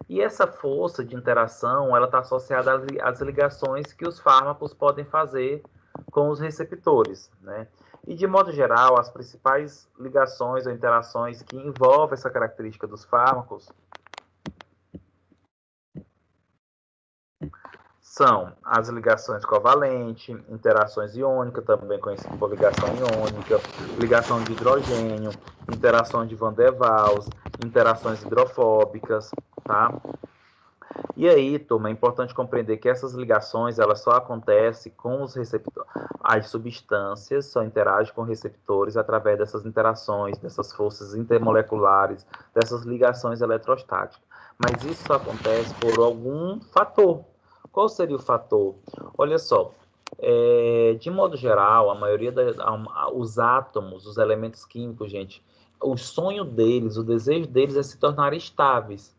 E essa força de interação, ela está associada às ligações que os fármacos podem fazer com os receptores, né? E, de modo geral, as principais ligações ou interações que envolvem essa característica dos fármacos são as ligações covalentes, interações iônicas, também conhecidas por ligação iônica, ligação de hidrogênio, interações de Van der Waals, interações hidrofóbicas, tá? E aí, turma, é importante compreender que essas ligações, elas só acontecem com os receptores. As substâncias só interagem com receptores através dessas interações, dessas forças intermoleculares, dessas ligações eletrostáticas. Mas isso só acontece por algum fator. Qual seria o fator? Olha só, de modo geral, a maioria os átomos, os elementos químicos, gente, o sonho deles, o desejo deles é se tornarem estáveis.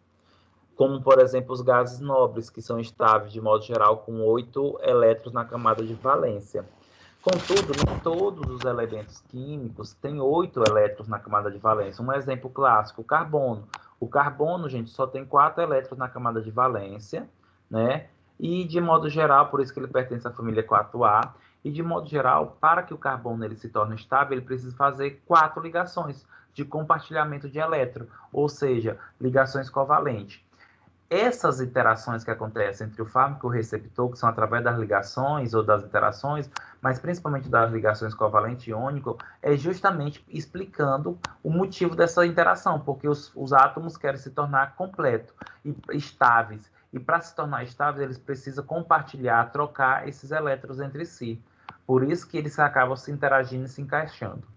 Como, por exemplo, os gases nobres, que são estáveis, de modo geral, com 8 elétrons na camada de valência. Contudo, nem todos os elementos químicos têm 8 elétrons na camada de valência. Um exemplo clássico, o carbono. O carbono, gente, só tem 4 elétrons na camada de valência, né? E, de modo geral, por isso que ele pertence à família 4A, e, de modo geral, para que o carbono ele se torne estável, ele precisa fazer 4 ligações de compartilhamento de elétron, ou seja, ligações covalentes. essas interações que acontecem entre o fármaco e o receptor, que são através das ligações ou das interações, mas principalmente das ligações covalente iônico, é justamente explicando o motivo dessa interação, porque os átomos querem se tornar completos e estáveis. E para se tornar estáveis, eles precisam compartilhar, trocar esses elétrons entre si. Por isso que eles acabam se interagindo e se encaixando.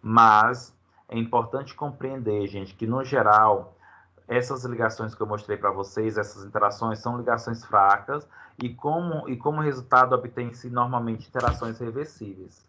Mas é importante compreender, gente, que no geral, essas ligações que eu mostrei para vocês, essas interações, são ligações fracas e como resultado obtém-se normalmente interações reversíveis.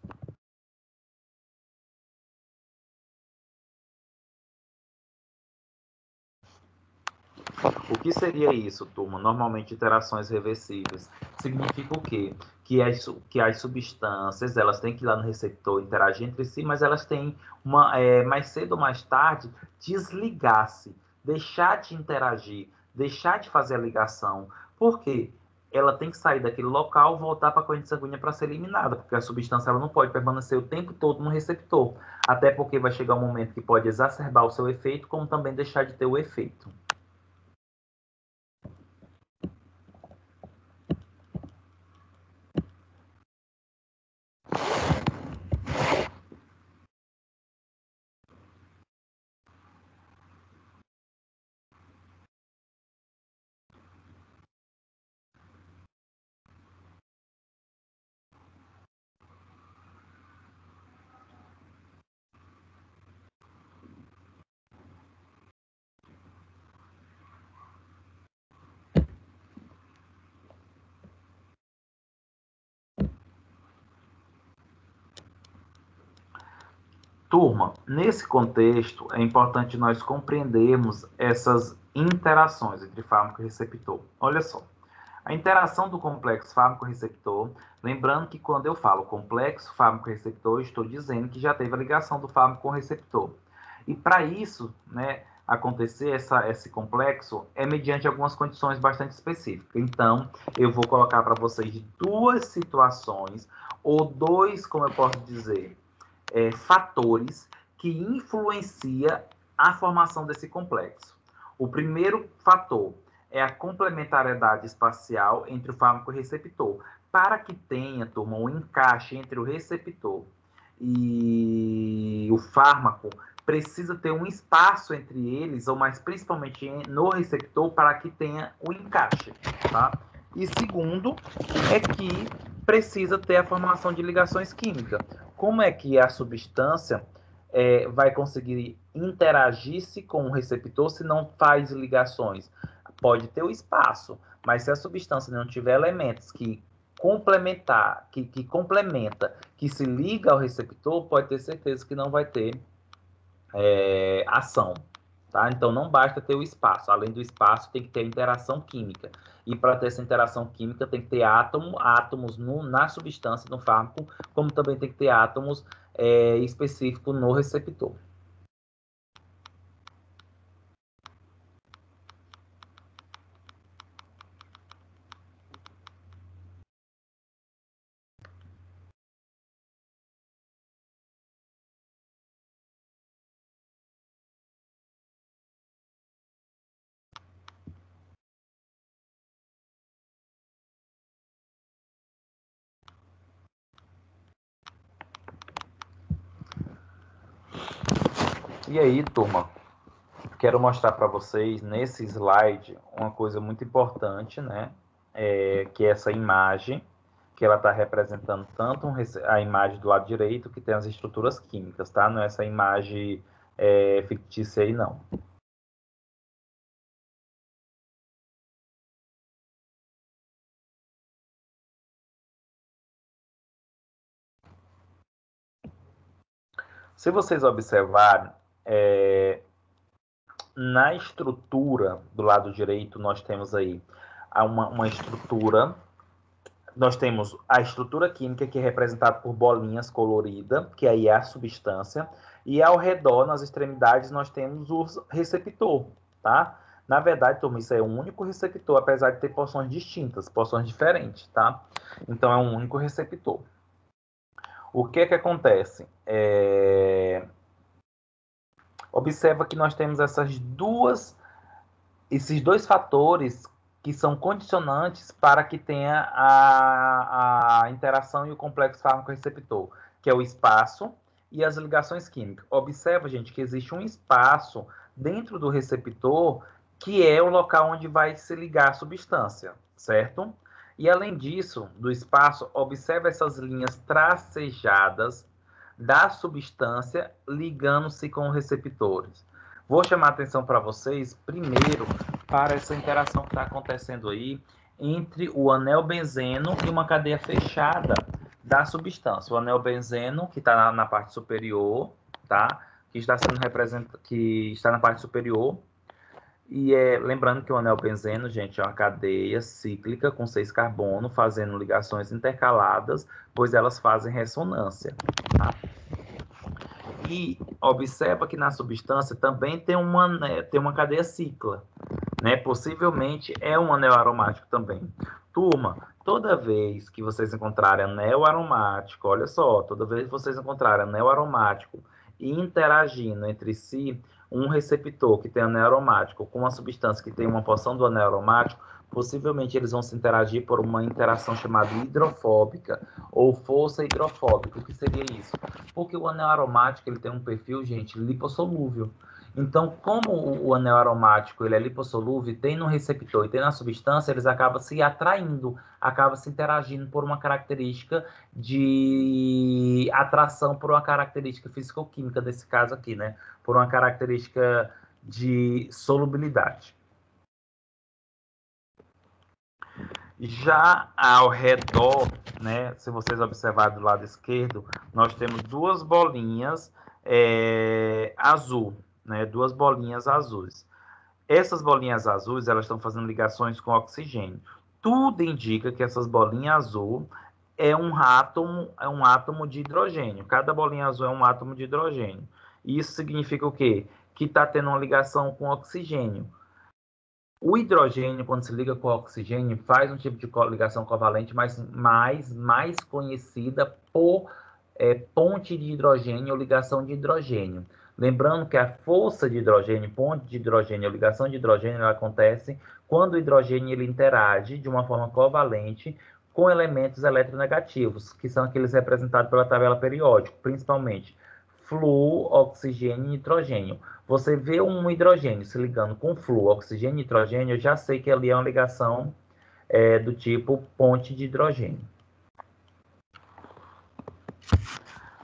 O que seria isso, turma? Normalmente interações reversíveis. Significa o quê? Que as substâncias, elas têm que ir lá no receptor interagir entre si, mas elas têm mais cedo ou mais tarde, desligar-se, deixar de interagir, deixar de fazer a ligação. Por quê? Ela tem que sair daquele local, voltar para a corrente sanguínea para ser eliminada, porque a substância ela não pode permanecer o tempo todo no receptor, até porque vai chegar um momento que pode exacerbar o seu efeito, como também deixar de ter o efeito. Turma, nesse contexto, é importante nós compreendermos essas interações entre fármaco e receptor. Olha só, a interação do complexo fármaco-receptor, lembrando que quando eu falo complexo fármaco-receptor, estou dizendo que já teve a ligação do fármaco com o receptor. E para isso, né, acontecer esse complexo, é mediante algumas condições bastante específicas. Então, eu vou colocar para vocês duas situações, ou dois, como eu posso dizer, fatores que influenciam a formação desse complexo. O primeiro fator é a complementariedade espacial entre o fármaco e o receptor. Para que tenha, turma, um encaixe entre o receptor e o fármaco, precisa ter um espaço entre eles, ou mais principalmente no receptor, para que tenha o encaixe, tá? E segundo, é que precisa ter a formação de ligações químicas. Como é que a substância vai conseguir interagir-se com o receptor se não faz ligações? Pode ter o espaço, mas se a substância não tiver elementos que complementa, que se liga ao receptor, pode ter certeza que não vai ter ação. Tá? Então, não basta ter o espaço. Além do espaço, tem que ter interação química. E para ter essa interação química, tem que ter átomos na substância, no fármaco, como também tem que ter átomos específicos no receptor. E aí, turma, quero mostrar para vocês nesse slide uma coisa muito importante, né? Que é essa imagem, que ela está representando tanto a imagem do lado direito, que tem as estruturas químicas, tá? Não é essa imagem fictícia aí, não. Se vocês observarem, na estrutura do lado direito, nós temos aí uma estrutura. Nós temos a estrutura química, que é representada por bolinhas coloridas, que aí é a substância, e ao redor, nas extremidades, nós temos o receptor, tá? Na verdade, turma, isso é um único receptor, apesar de ter porções distintas, porções diferentes, tá? Então, é um único receptor. O que é que acontece? Observa que nós temos esses dois fatores que são condicionantes para que tenha a interação e o complexo fármaco-receptor, que é o espaço e as ligações químicas. Observa, gente, que existe um espaço dentro do receptor que é o local onde vai se ligar a substância, certo? E além disso, do espaço, observa essas linhas tracejadas da substância ligando-se com os receptores. Vou chamar a atenção para vocês, primeiro, para essa interação que está acontecendo aí entre o anel benzeno e uma cadeia fechada da substância. O anel benzeno, que está na parte superior, tá? Que está na parte superior. E lembrando que o anel benzeno, gente, é uma cadeia cíclica com 6 carbonos, fazendo ligações intercaladas, pois elas fazem ressonância. Tá? E observa que na substância também tem uma cadeia cicla, né? Possivelmente é um anel aromático também. Turma, toda vez que vocês encontrarem anel aromático, olha só, toda vez que vocês encontrarem anel aromático e interagindo entre si, um receptor que tem anel aromático com uma substância que tem uma porção do anel aromático, possivelmente eles vão se interagir por uma interação chamada hidrofóbica ou força hidrofóbica. O que seria isso? Porque o anel aromático ele tem um perfil, gente, lipossolúvel. Então, como o anel aromático ele é lipossolúvel, tem no receptor e tem na substância, eles acabam se atraindo, acabam se interagindo por uma característica de atração, por uma característica físico-química, nesse caso aqui, né? Por uma característica de solubilidade. Já ao redor, né, se vocês observarem do lado esquerdo, nós temos duas bolinhas azul, né, duas bolinhas azuis. Essas bolinhas azuis, elas estão fazendo ligações com oxigênio. Tudo indica que essas bolinhas azul é um átomo de hidrogênio. Cada bolinha azul é um átomo de hidrogênio. Isso significa o quê? Que está tendo uma ligação com oxigênio. O hidrogênio, quando se liga com o oxigênio, faz um tipo de ligação covalente, mas mais conhecida por ponte de hidrogênio ou ligação de hidrogênio. Lembrando que a força de hidrogênio, ponte de hidrogênio ou ligação de hidrogênio, ela acontece quando o hidrogênio ele interage de uma forma covalente com elementos eletronegativos, que são aqueles representados pela tabela periódica, principalmente flúor, oxigênio e nitrogênio. Você vê um hidrogênio se ligando com flúor, oxigênio e nitrogênio, eu já sei que ali é uma ligação do tipo ponte de hidrogênio.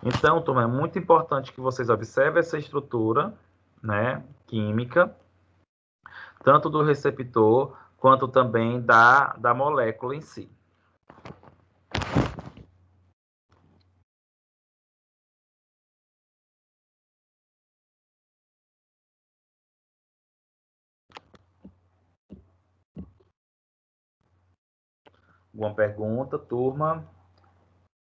Então, turma, é muito importante que vocês observem essa estrutura, né, química, tanto do receptor, quanto também da molécula em si. Alguma pergunta, turma?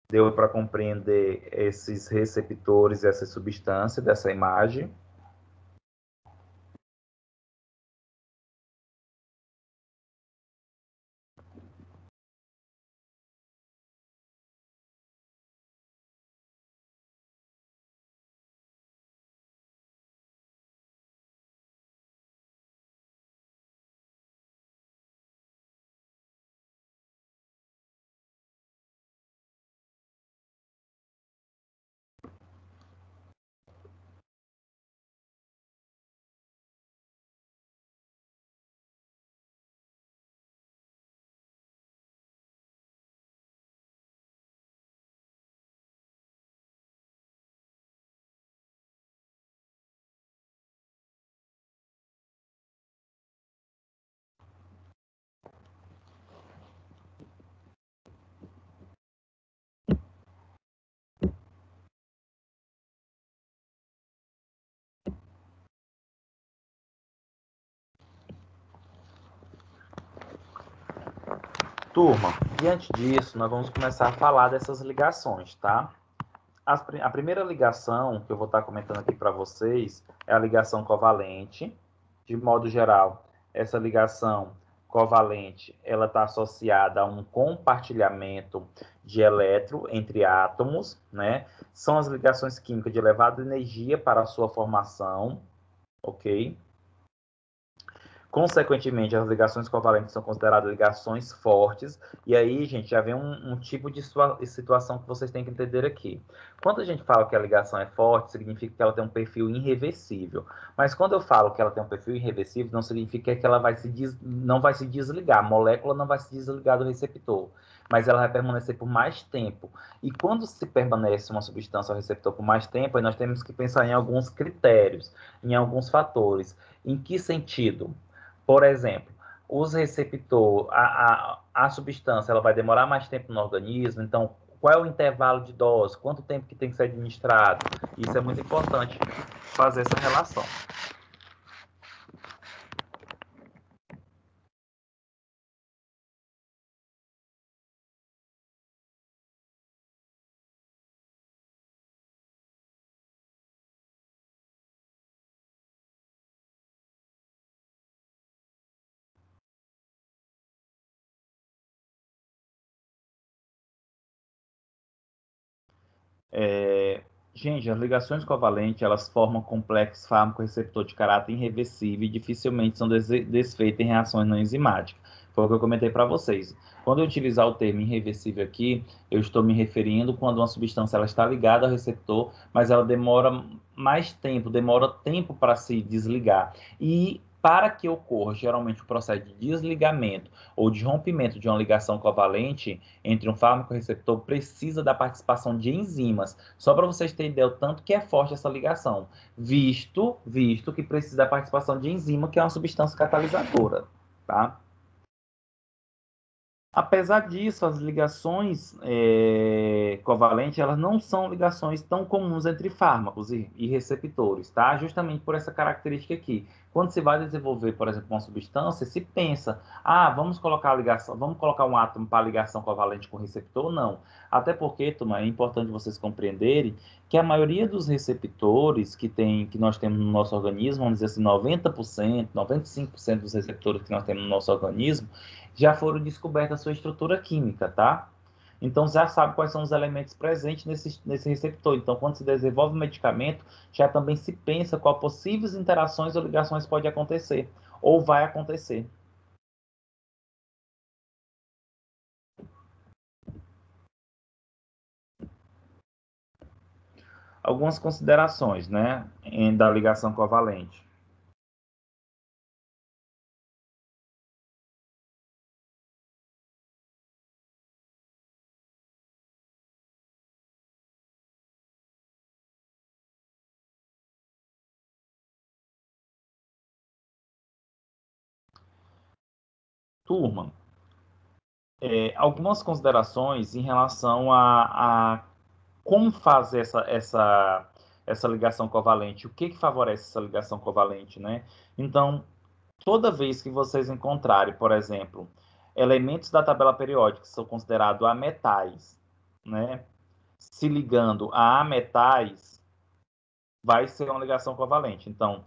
Deu para compreender esses receptores, essa substância dessa imagem? Turma, diante disso, nós vamos começar a falar dessas ligações, tá? A primeira ligação que eu vou estar comentando aqui para vocês é a ligação covalente. De modo geral, essa ligação covalente, ela está associada a um compartilhamento de elétron entre átomos, né? São as ligações químicas de elevada energia para a sua formação, ok? Consequentemente, as ligações covalentes são consideradas ligações fortes, e aí, gente, já vem um tipo de situação que vocês têm que entender aqui. Quando a gente fala que a ligação é forte, significa que ela tem um perfil irreversível. Mas quando eu falo que ela tem um perfil irreversível, não significa que ela não vai se desligar, a molécula não vai se desligar do receptor, mas ela vai permanecer por mais tempo. E quando se permanece uma substância ao receptor por mais tempo, aí nós temos que pensar em alguns critérios, em alguns fatores. Em que sentido? Por exemplo, os receptor, a substância ela vai demorar mais tempo no organismo, então qual é o intervalo de dose, quanto tempo que tem que ser administrado? Isso é muito importante fazer essa relação. Gente, as ligações covalentes, elas formam complexos fármaco-receptor de caráter irreversível e dificilmente são desfeitas em reações não enzimáticas. Foi o que eu comentei para vocês. Quando eu utilizar o termo irreversível aqui, eu estou me referindo quando uma substância ela está ligada ao receptor, mas ela demora mais tempo, demora tempo para se desligar. E para que ocorra geralmente o processo de desligamento ou de rompimento de uma ligação covalente entre um fármaco e receptor, precisa da participação de enzimas. Só para vocês terem ideia o tanto que é forte essa ligação, visto que precisa da participação de enzima, que é uma substância catalisadora, tá? Apesar disso, as ligações covalentes, elas não são ligações tão comuns entre fármacos e receptores, tá? Justamente por essa característica aqui. Quando se vai desenvolver, por exemplo, uma substância, se pensa, vamos colocar a ligação, vamos colocar um átomo para ligação covalente com o receptor? Não. Até porque, turma, é importante vocês compreenderem que a maioria dos receptores que nós temos no nosso organismo, vamos dizer assim, 90%, 95% dos receptores que nós temos no nosso organismo, já foram descobertas a sua estrutura química, tá? Então, já sabe quais são os elementos presentes nesse receptor. Então, quando se desenvolve um medicamento, já também se pensa qual possíveis interações ou ligações pode acontecer, ou vai acontecer. Algumas considerações, né, da ligação covalente. Turma, algumas considerações em relação a como fazer essa ligação covalente, o que favorece essa ligação covalente, né? Então, toda vez que vocês encontrarem, por exemplo, elementos da tabela periódica que são considerados ametais, né, se ligando a ametais, vai ser uma ligação covalente. Então,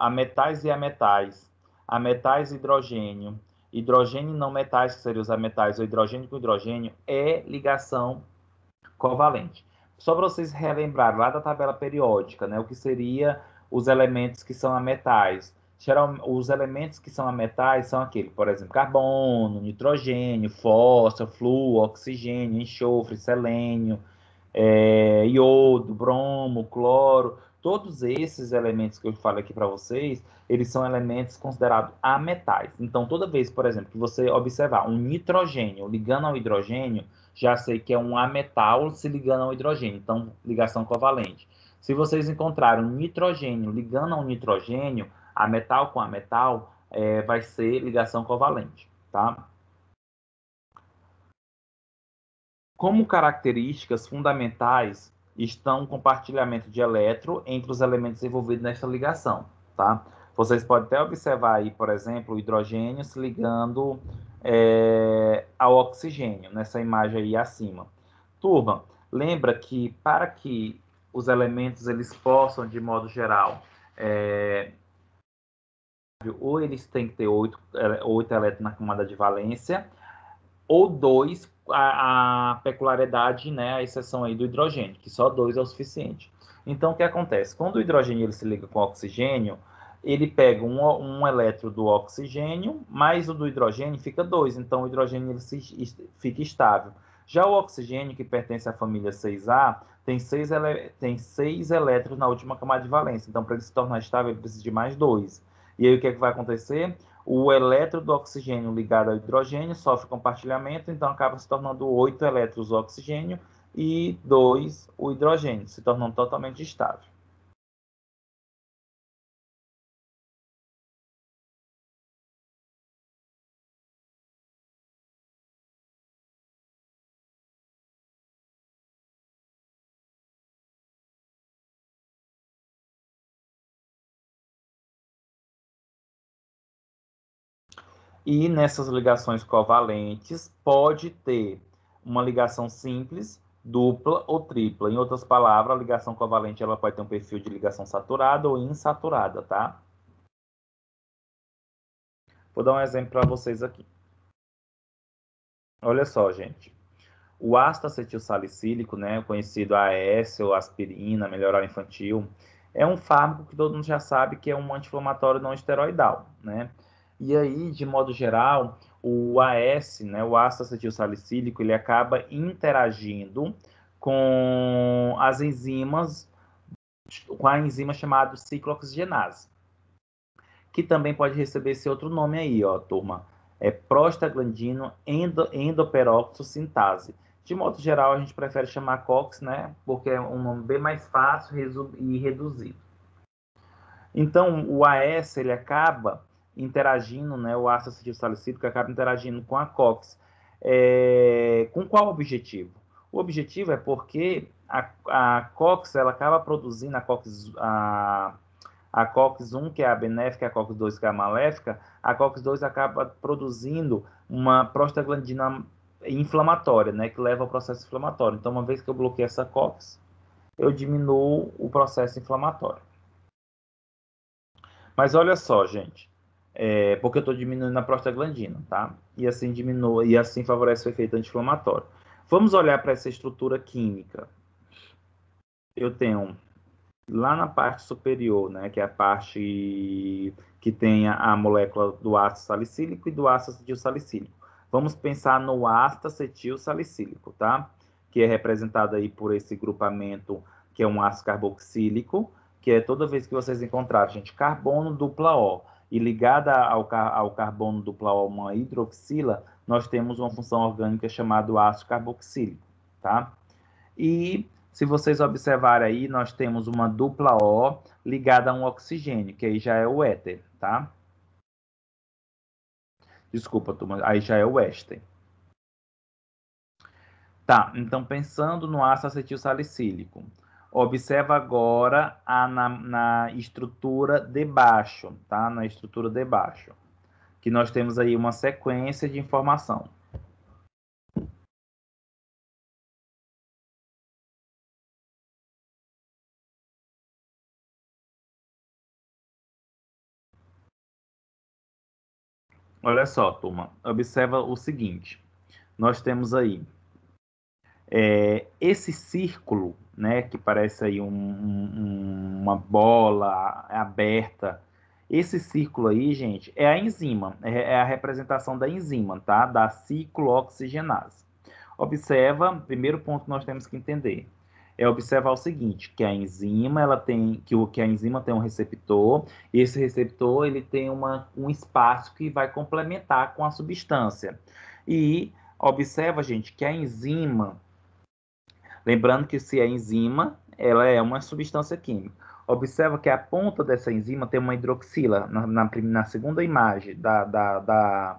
ametais e ametais, ametais e hidrogênio, hidrogênio e não metais, que seriam os ametais, ou hidrogênio com hidrogênio, é ligação covalente. Só para vocês relembrarem lá da tabela periódica, né, o que seria os elementos que são ametais. Os elementos que são ametais são aqueles, por exemplo, carbono, nitrogênio, fósforo, flúor, oxigênio, enxofre, selênio, iodo, bromo, cloro. Todos esses elementos que eu falei aqui para vocês, eles são elementos considerados ametais. Então, toda vez, por exemplo, que você observar um nitrogênio ligando ao hidrogênio, já sei que é um ametal se ligando ao hidrogênio, então ligação covalente. Se vocês encontrarem um nitrogênio ligando ao nitrogênio, ametal com ametal, vai ser ligação covalente, tá? Como características fundamentais estão o compartilhamento de elétron entre os elementos envolvidos nessa ligação, tá? Vocês podem até observar aí, por exemplo, o hidrogênio se ligando ao oxigênio, nessa imagem aí acima. Turma, lembra que para que os elementos eles possam, de modo geral, ou eles têm que ter 8 elétrons na camada de valência, ou 2, a peculiaridade, né, a exceção aí do hidrogênio, que só 2 é o suficiente. Então, o que acontece? Quando o hidrogênio ele se liga com o oxigênio, ele pega um elétron do oxigênio, mais o do hidrogênio fica 2, então o hidrogênio ele fica estável. Já o oxigênio, que pertence à família 6A, tem 6 elétrons na última camada de valência, então para ele se tornar estável ele precisa de mais 2. E aí o que é que vai acontecer? O elétron do oxigênio ligado ao hidrogênio sofre compartilhamento, então acaba se tornando 8 elétrons o oxigênio e 2 o hidrogênio, se tornando totalmente estável. E nessas ligações covalentes pode ter uma ligação simples, dupla ou tripla. Em outras palavras, a ligação covalente ela pode ter um perfil de ligação saturada ou insaturada, tá? Vou dar um exemplo para vocês aqui. Olha só, gente. O ácido acetilsalicílico, né, conhecido AS ou aspirina, melhoral infantil, é um fármaco que todo mundo já sabe que é um anti-inflamatório não esteroidal, né? E aí, de modo geral, o AS, né, o ácido acetilsalicílico, ele acaba interagindo com as enzimas, com a enzima chamada ciclooxigenase, que também pode receber esse outro nome aí, ó, turma. É prostaglandino endoperoxossintase. De modo geral, a gente prefere chamar COX, né? Porque é um nome bem mais fácil e reduzido. Então, o AS, ele acaba interagindo, né? O ácido acetilsalicílico acaba interagindo com a COX. Com qual objetivo? O objetivo é porque a COX, ela acaba produzindo a COX-1, que é a benéfica, e a COX-2, que é a maléfica, a COX-2 acaba produzindo uma prostaglandina inflamatória, né, que leva ao processo inflamatório. Então, uma vez que eu bloqueio essa COX, eu diminuo o processo inflamatório. Mas olha só, gente, porque eu estou diminuindo a prostaglandina, tá? E assim favorece o efeito anti-inflamatório. Vamos olhar para essa estrutura química. Eu tenho lá na parte superior, né, que é a parte que tem a molécula do ácido salicílico e do ácido acetilsalicílico. Vamos pensar no ácido acetilsalicílico, tá? Que é representado aí por esse grupamento, que é um ácido carboxílico, que é toda vez que vocês encontrarem, gente, carbono dupla O e ligada ao carbono dupla O uma hidroxila, nós temos uma função orgânica chamada ácido carboxílico, tá? E se vocês observarem aí, nós temos uma dupla O ligada a um oxigênio, que aí já é o éter, tá? Desculpa, turma, aí já é o éster. Tá, então pensando no ácido acetilsalicílico, observa agora na estrutura de baixo, tá? Na estrutura de baixo, que nós temos aí uma sequência de informação. Olha só, turma, observa o seguinte, nós temos aí esse círculo, né, que parece aí uma bola aberta, esse círculo aí, gente, é a enzima, é a representação da enzima, tá? Da ciclooxigenase. Observa, primeiro ponto que nós temos que entender, é observar o seguinte, que a enzima, ela tem, que a enzima tem um receptor, e esse receptor, ele tem um espaço que vai complementar com a substância. E observa, gente, que a enzima, lembrando que se a enzima, ela é uma substância química. Observa que a ponta dessa enzima tem uma hidroxila na segunda imagem da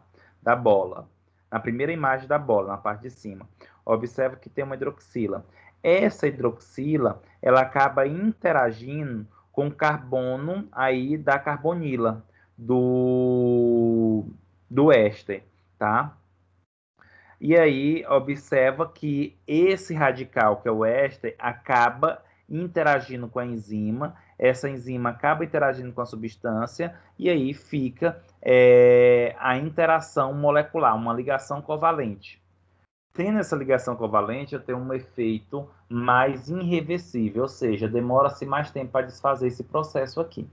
bola. Na primeira imagem da bola, na parte de cima. Observa que tem uma hidroxila. Essa hidroxila, ela acaba interagindo com o carbono aí da carbonila, do éster, tá? E aí observa que esse radical, que é o éster, acaba interagindo com a enzima, essa enzima acaba interagindo com a substância, e aí fica a interação molecular, uma ligação covalente. Tendo essa ligação covalente, eu tenho um efeito mais irreversível, ou seja, demora-se mais tempo para desfazer esse processo aqui.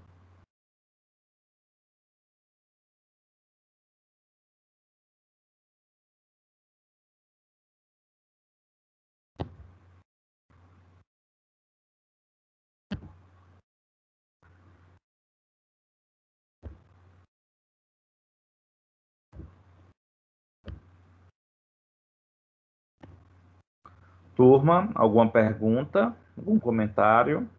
Turma, alguma pergunta? Algum comentário?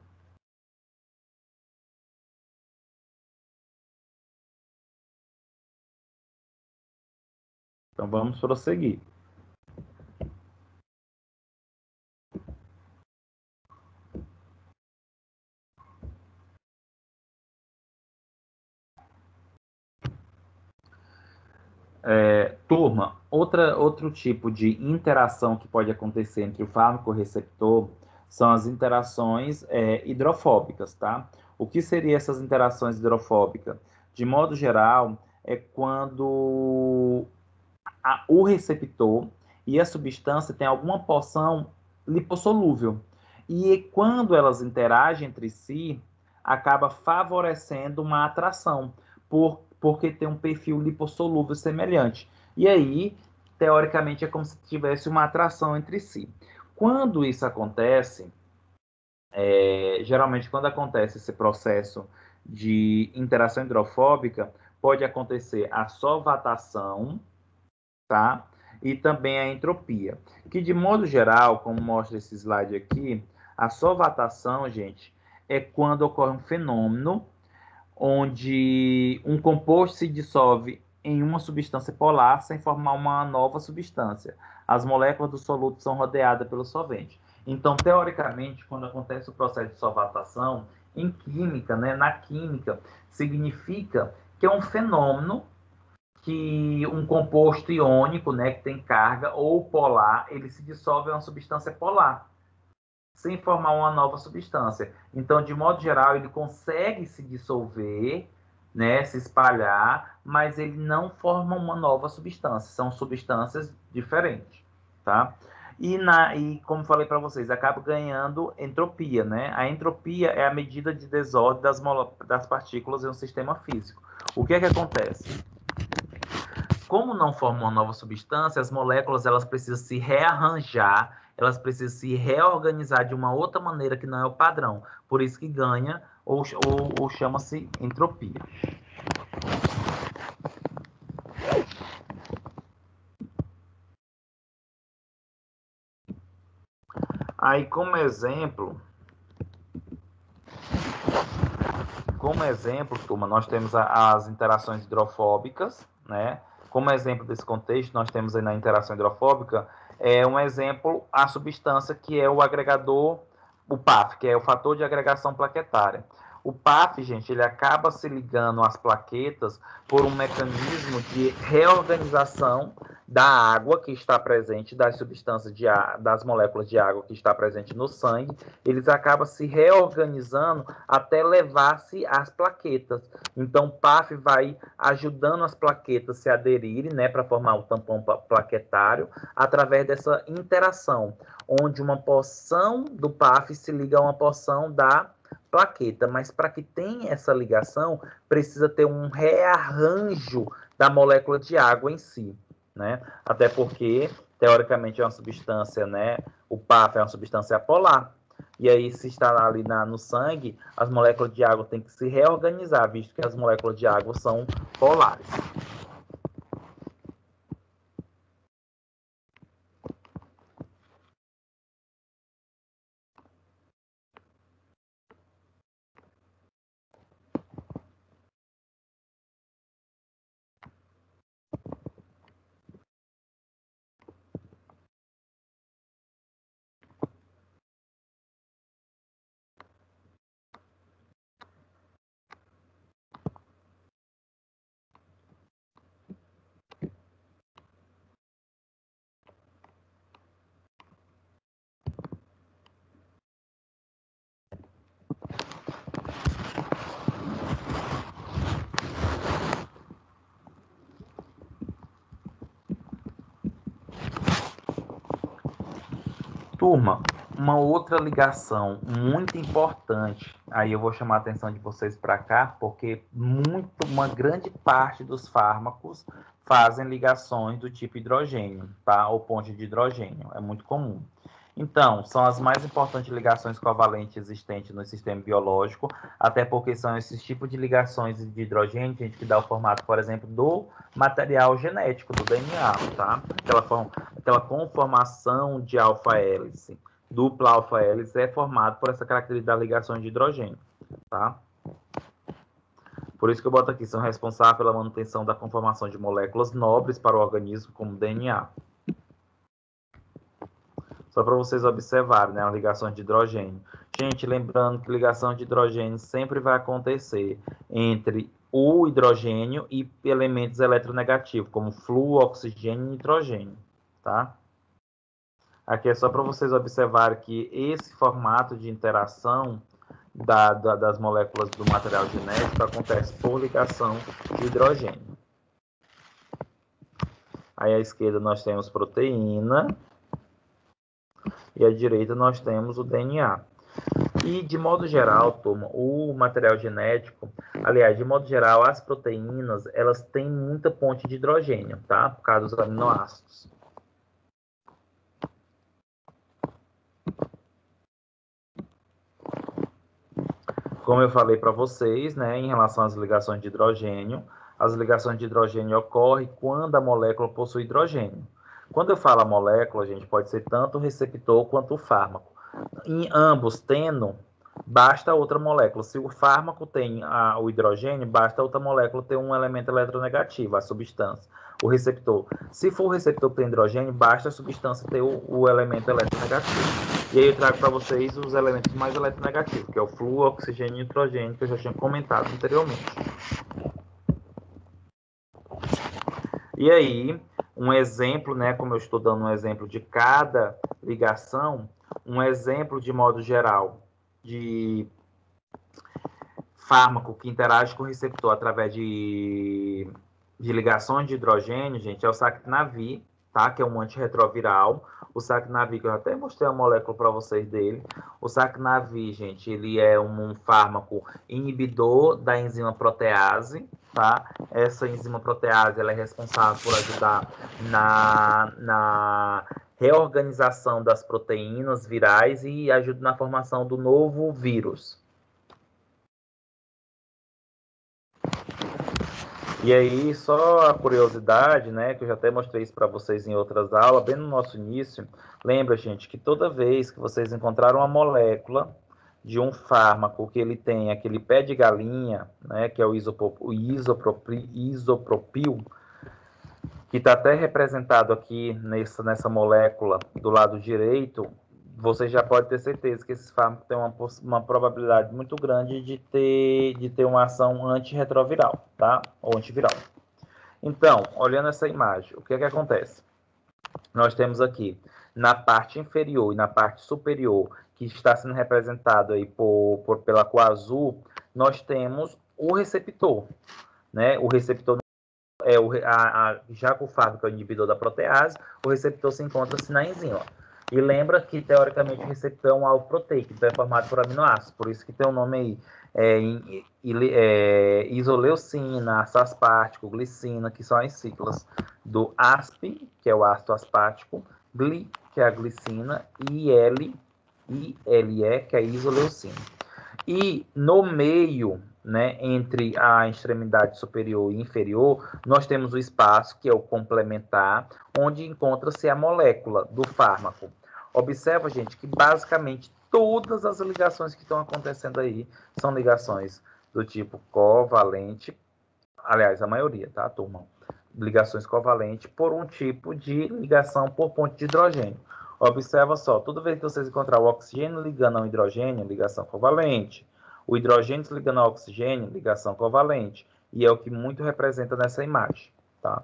Então, vamos prosseguir. Turma, outro tipo de interação que pode acontecer entre o fármaco e o receptor são as interações hidrofóbicas, tá? O que seriam essas interações hidrofóbicas? De modo geral, é quando o receptor e a substância têm alguma porção lipossolúvel. E quando elas interagem entre si, acaba favorecendo uma atração, porque tem um perfil lipossolúvel semelhante. E aí, teoricamente, é como se tivesse uma atração entre si. Quando isso acontece, geralmente quando acontece esse processo de interação hidrofóbica, pode acontecer a solvatação, tá? E também a entropia, que de modo geral, como mostra esse slide aqui, a solvatação, gente, é quando ocorre um fenômeno onde um composto se dissolve em uma substância polar sem formar uma nova substância. As moléculas do soluto são rodeadas pelo solvente. Então, teoricamente, quando acontece o processo de solvatação, em química, né, na química, significa que é um fenômeno que um composto iônico, né, que tem carga, ou polar, ele se dissolve em uma substância polar, sem formar uma nova substância. Então, de modo geral, ele consegue se dissolver, né, se espalhar, mas ele não forma uma nova substância. São substâncias diferentes, tá? E como falei para vocês, acaba ganhando entropia, né? A entropia é a medida de desordem das partículas em um sistema físico. O que é que acontece? Como não formam uma nova substância, as moléculas elas precisam se rearranjar, elas precisam se reorganizar de uma outra maneira que não é o padrão. Por isso que ganha ou chama-se entropia. Aí, como exemplo, turma, nós temos as interações hidrofóbicas, né? Como exemplo desse contexto, nós temos aí na interação hidrofóbica, um exemplo, a substância que é o agregador, o PAF, que é o fator de agregação plaquetária. O PAF, gente, ele acaba se ligando às plaquetas por um mecanismo de reorganização da água que está presente, das substâncias das moléculas de água que está presente no sangue, eles acabam se reorganizando até levar-se às plaquetas. Então, o PAF vai ajudando as plaquetas a se aderirem, né, para formar o tampão plaquetário, através dessa interação, onde uma porção do PAF se liga a uma porção da plaqueta, mas para que tenha essa ligação, precisa ter um rearranjo da molécula de água em si, né? Até porque, teoricamente, é uma substância, né? O PAF é uma substância polar. E aí, se está ali no sangue, as moléculas de água têm que se reorganizar, visto que as moléculas de água são polares. Turma, uma outra ligação muito importante, aí eu vou chamar a atenção de vocês para cá, porque uma grande parte dos fármacos fazem ligações do tipo hidrogênio, tá? Ou ponte de hidrogênio, é muito comum. Então, são as mais importantes ligações covalentes existentes no sistema biológico, até porque são esses tipos de ligações de hidrogênio, gente, que dá o formato, por exemplo, do material genético, do DNA, tá? Aquela conformação de alfa-hélice, dupla alfa-hélice, é formado por essa característica da ligação de hidrogênio, tá? Por isso que eu boto aqui, são responsáveis pela manutenção da conformação de moléculas nobres para o organismo, como DNA. Só para vocês observarem, né, a ligação de hidrogênio. Gente, lembrando que ligação de hidrogênio sempre vai acontecer entre o hidrogênio e elementos eletronegativos, como flúor, oxigênio e nitrogênio, tá? Aqui é só para vocês observarem que esse formato de interação das moléculas do material genético acontece por ligação de hidrogênio. Aí à esquerda nós temos proteína e à direita nós temos o DNA. E de modo geral, turma, o material genético, aliás, de modo geral, as proteínas, elas têm muita ponte de hidrogênio, tá? Por causa dos aminoácidos. Como eu falei para vocês, né, em relação às ligações de hidrogênio, as ligações de hidrogênio ocorrem quando a molécula possui hidrogênio. Quando eu falo a molécula, gente, pode ser tanto o receptor quanto o fármaco. Em ambos tendo, basta outra molécula. Se o fármaco tem o hidrogênio, basta outra molécula ter um elemento eletronegativo, a substância, o receptor. Se for o receptor que tem hidrogênio, basta a substância ter o elemento eletronegativo. E aí eu trago para vocês os elementos mais eletronegativos, que é o flúor, oxigênio e nitrogênio, que eu já tinha comentado anteriormente. E aí, um exemplo, né, como eu estou dando um exemplo de cada ligação, um exemplo de modo geral de fármaco que interage com o receptor através de ligações de hidrogênio, gente, é o Sacnavir, tá? Que é um antirretroviral. O Sacnavir, que eu até mostrei a molécula para vocês dele. O Sacnavir, gente, ele é um fármaco inibidor da enzima protease, tá? Essa enzima protease, ela é responsável por ajudar na reorganização das proteínas virais e ajuda na formação do novo vírus. E aí, só a curiosidade, né, que eu já até mostrei isso para vocês em outras aulas, bem no nosso início, lembra, gente, que toda vez que vocês encontraram uma molécula de um fármaco que ele tem aquele pé de galinha, né, que é o isopropil, que está até representado aqui nessa molécula do lado direito, você já pode ter certeza que esse fármaco tem uma probabilidade muito grande de ter uma ação antirretroviral, tá? Ou antiviral. Então, olhando essa imagem, o que é que acontece? Nós temos aqui, na parte inferior e na parte superior, que está sendo representado aí pela cor azul, nós temos o receptor, né? O receptor já que o fármaco é o inibidor da protease, o receptor se encontra-se na enzima. E lembra que, teoricamente, o receptor é um alvo proteico, então é formado por aminoácidos, por isso que tem o nome aí, isoleucina, ácido aspartico, glicina, que são as siglas do ASP, que é o ácido aspartico, GLI, que é a glicina, e ILE, que é a isoleucina. E no meio, né, entre a extremidade superior e inferior, nós temos o espaço, que é o complementar, onde encontra-se a molécula do fármaco. Observa, gente, que basicamente todas as ligações que estão acontecendo aí são ligações do tipo covalente, aliás, a maioria, tá, turma? Ligações covalentes por um tipo de ligação por ponte de hidrogênio. Observa só, toda vez que vocês encontrar o oxigênio ligando ao hidrogênio, ligação covalente. O hidrogênio se ligando ao oxigênio, ligação covalente. E é o que muito representa nessa imagem, tá?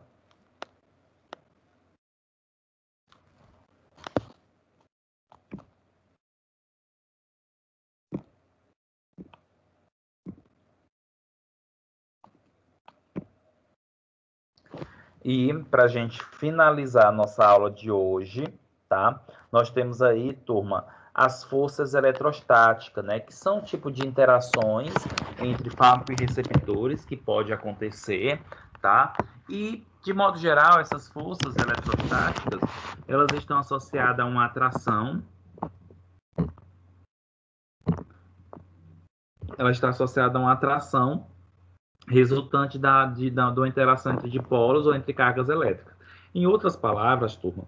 E para a gente finalizar a nossa aula de hoje, tá? Nós temos aí, turma, as forças eletrostáticas, né? Que são um tipo de interações entre fármaco e receptores que pode acontecer, tá? E, de modo geral, essas forças eletrostáticas, elas estão associadas a uma atração, ela está associada a uma atração resultante da interação entre dipolos ou entre cargas elétricas. Em outras palavras, turma,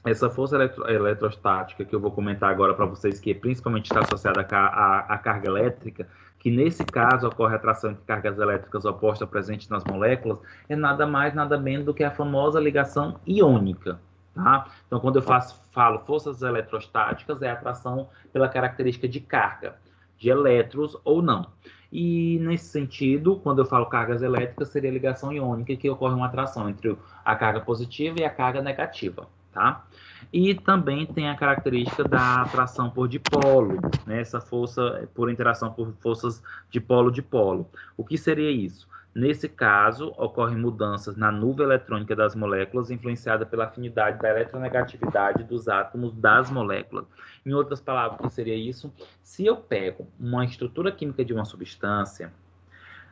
essa força eletrostática que eu vou comentar agora para vocês, que principalmente está associada à carga elétrica, que nesse caso ocorre a atração entre cargas elétricas opostas presentes nas moléculas, é nada mais, nada menos do que a famosa ligação iônica. Tá? Então, quando eu falo forças eletrostáticas, é a atração pela característica de carga, de elétrons ou não. E nesse sentido, quando eu falo cargas elétricas, seria a ligação iônica, que ocorre uma atração entre a carga positiva e a carga negativa. Tá? E também tem a característica da atração por dipolo, né? Essa força por interação por forças dipolo-dipolo. O que seria isso? Nesse caso, ocorrem mudanças na nuvem eletrônica das moléculas, influenciada pela afinidade da eletronegatividade dos átomos das moléculas. Em outras palavras, o que seria isso? Se eu pego uma estrutura química de uma substância,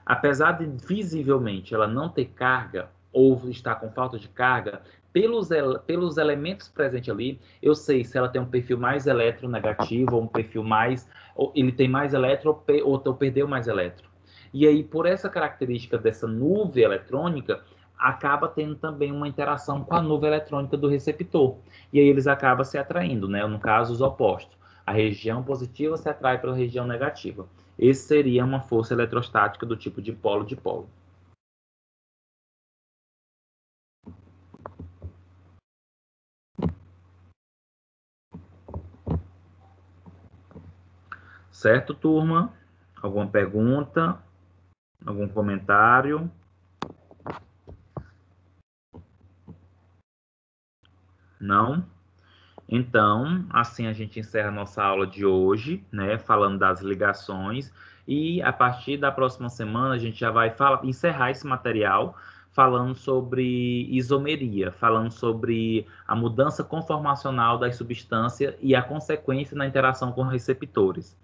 apesar de visivelmente ela não ter carga, ou estar com falta de carga, pelos elementos presentes ali, eu sei se ela tem um perfil mais eletronegativo, ou um perfil mais, ou ele tem mais elétron, ou perdeu mais elétron. E aí, por essa característica dessa nuvem eletrônica, acaba tendo também uma interação com a nuvem eletrônica do receptor. E aí eles acabam se atraindo, né? No caso, os opostos. A região positiva se atrai pela região negativa. Esse seria uma força eletrostática do tipo dipolo-dipolo. Certo, turma? Alguma pergunta? Algum comentário? Não? Então, assim a gente encerra a nossa aula de hoje, né? Falando das ligações. E a partir da próxima semana, a gente já vai encerrar esse material falando sobre isomeria, falando sobre a mudança conformacional das substâncias e a consequência na interação com receptores.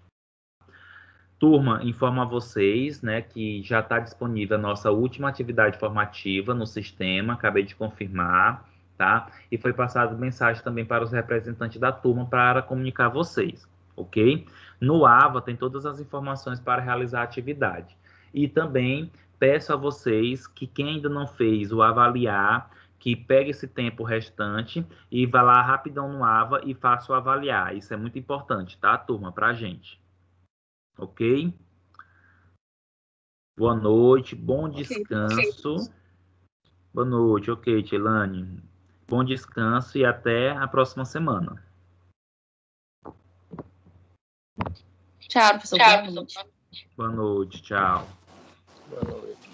Turma, informo a vocês, né, que já está disponível a nossa última atividade formativa no sistema, acabei de confirmar, tá? E foi passada mensagem também para os representantes da turma para comunicar a vocês, ok? No AVA tem todas as informações para realizar a atividade. E também peço a vocês que quem ainda não fez o avaliar, que pegue esse tempo restante e vá lá rapidão no AVA e faça o avaliar. Isso é muito importante, tá, turma, para a gente. Ok? Boa noite, bom descanso. Boa noite, ok, Tilane. Bom descanso e até a próxima semana. Tchau, professor. Boa noite. Boa noite, tchau. Boa noite.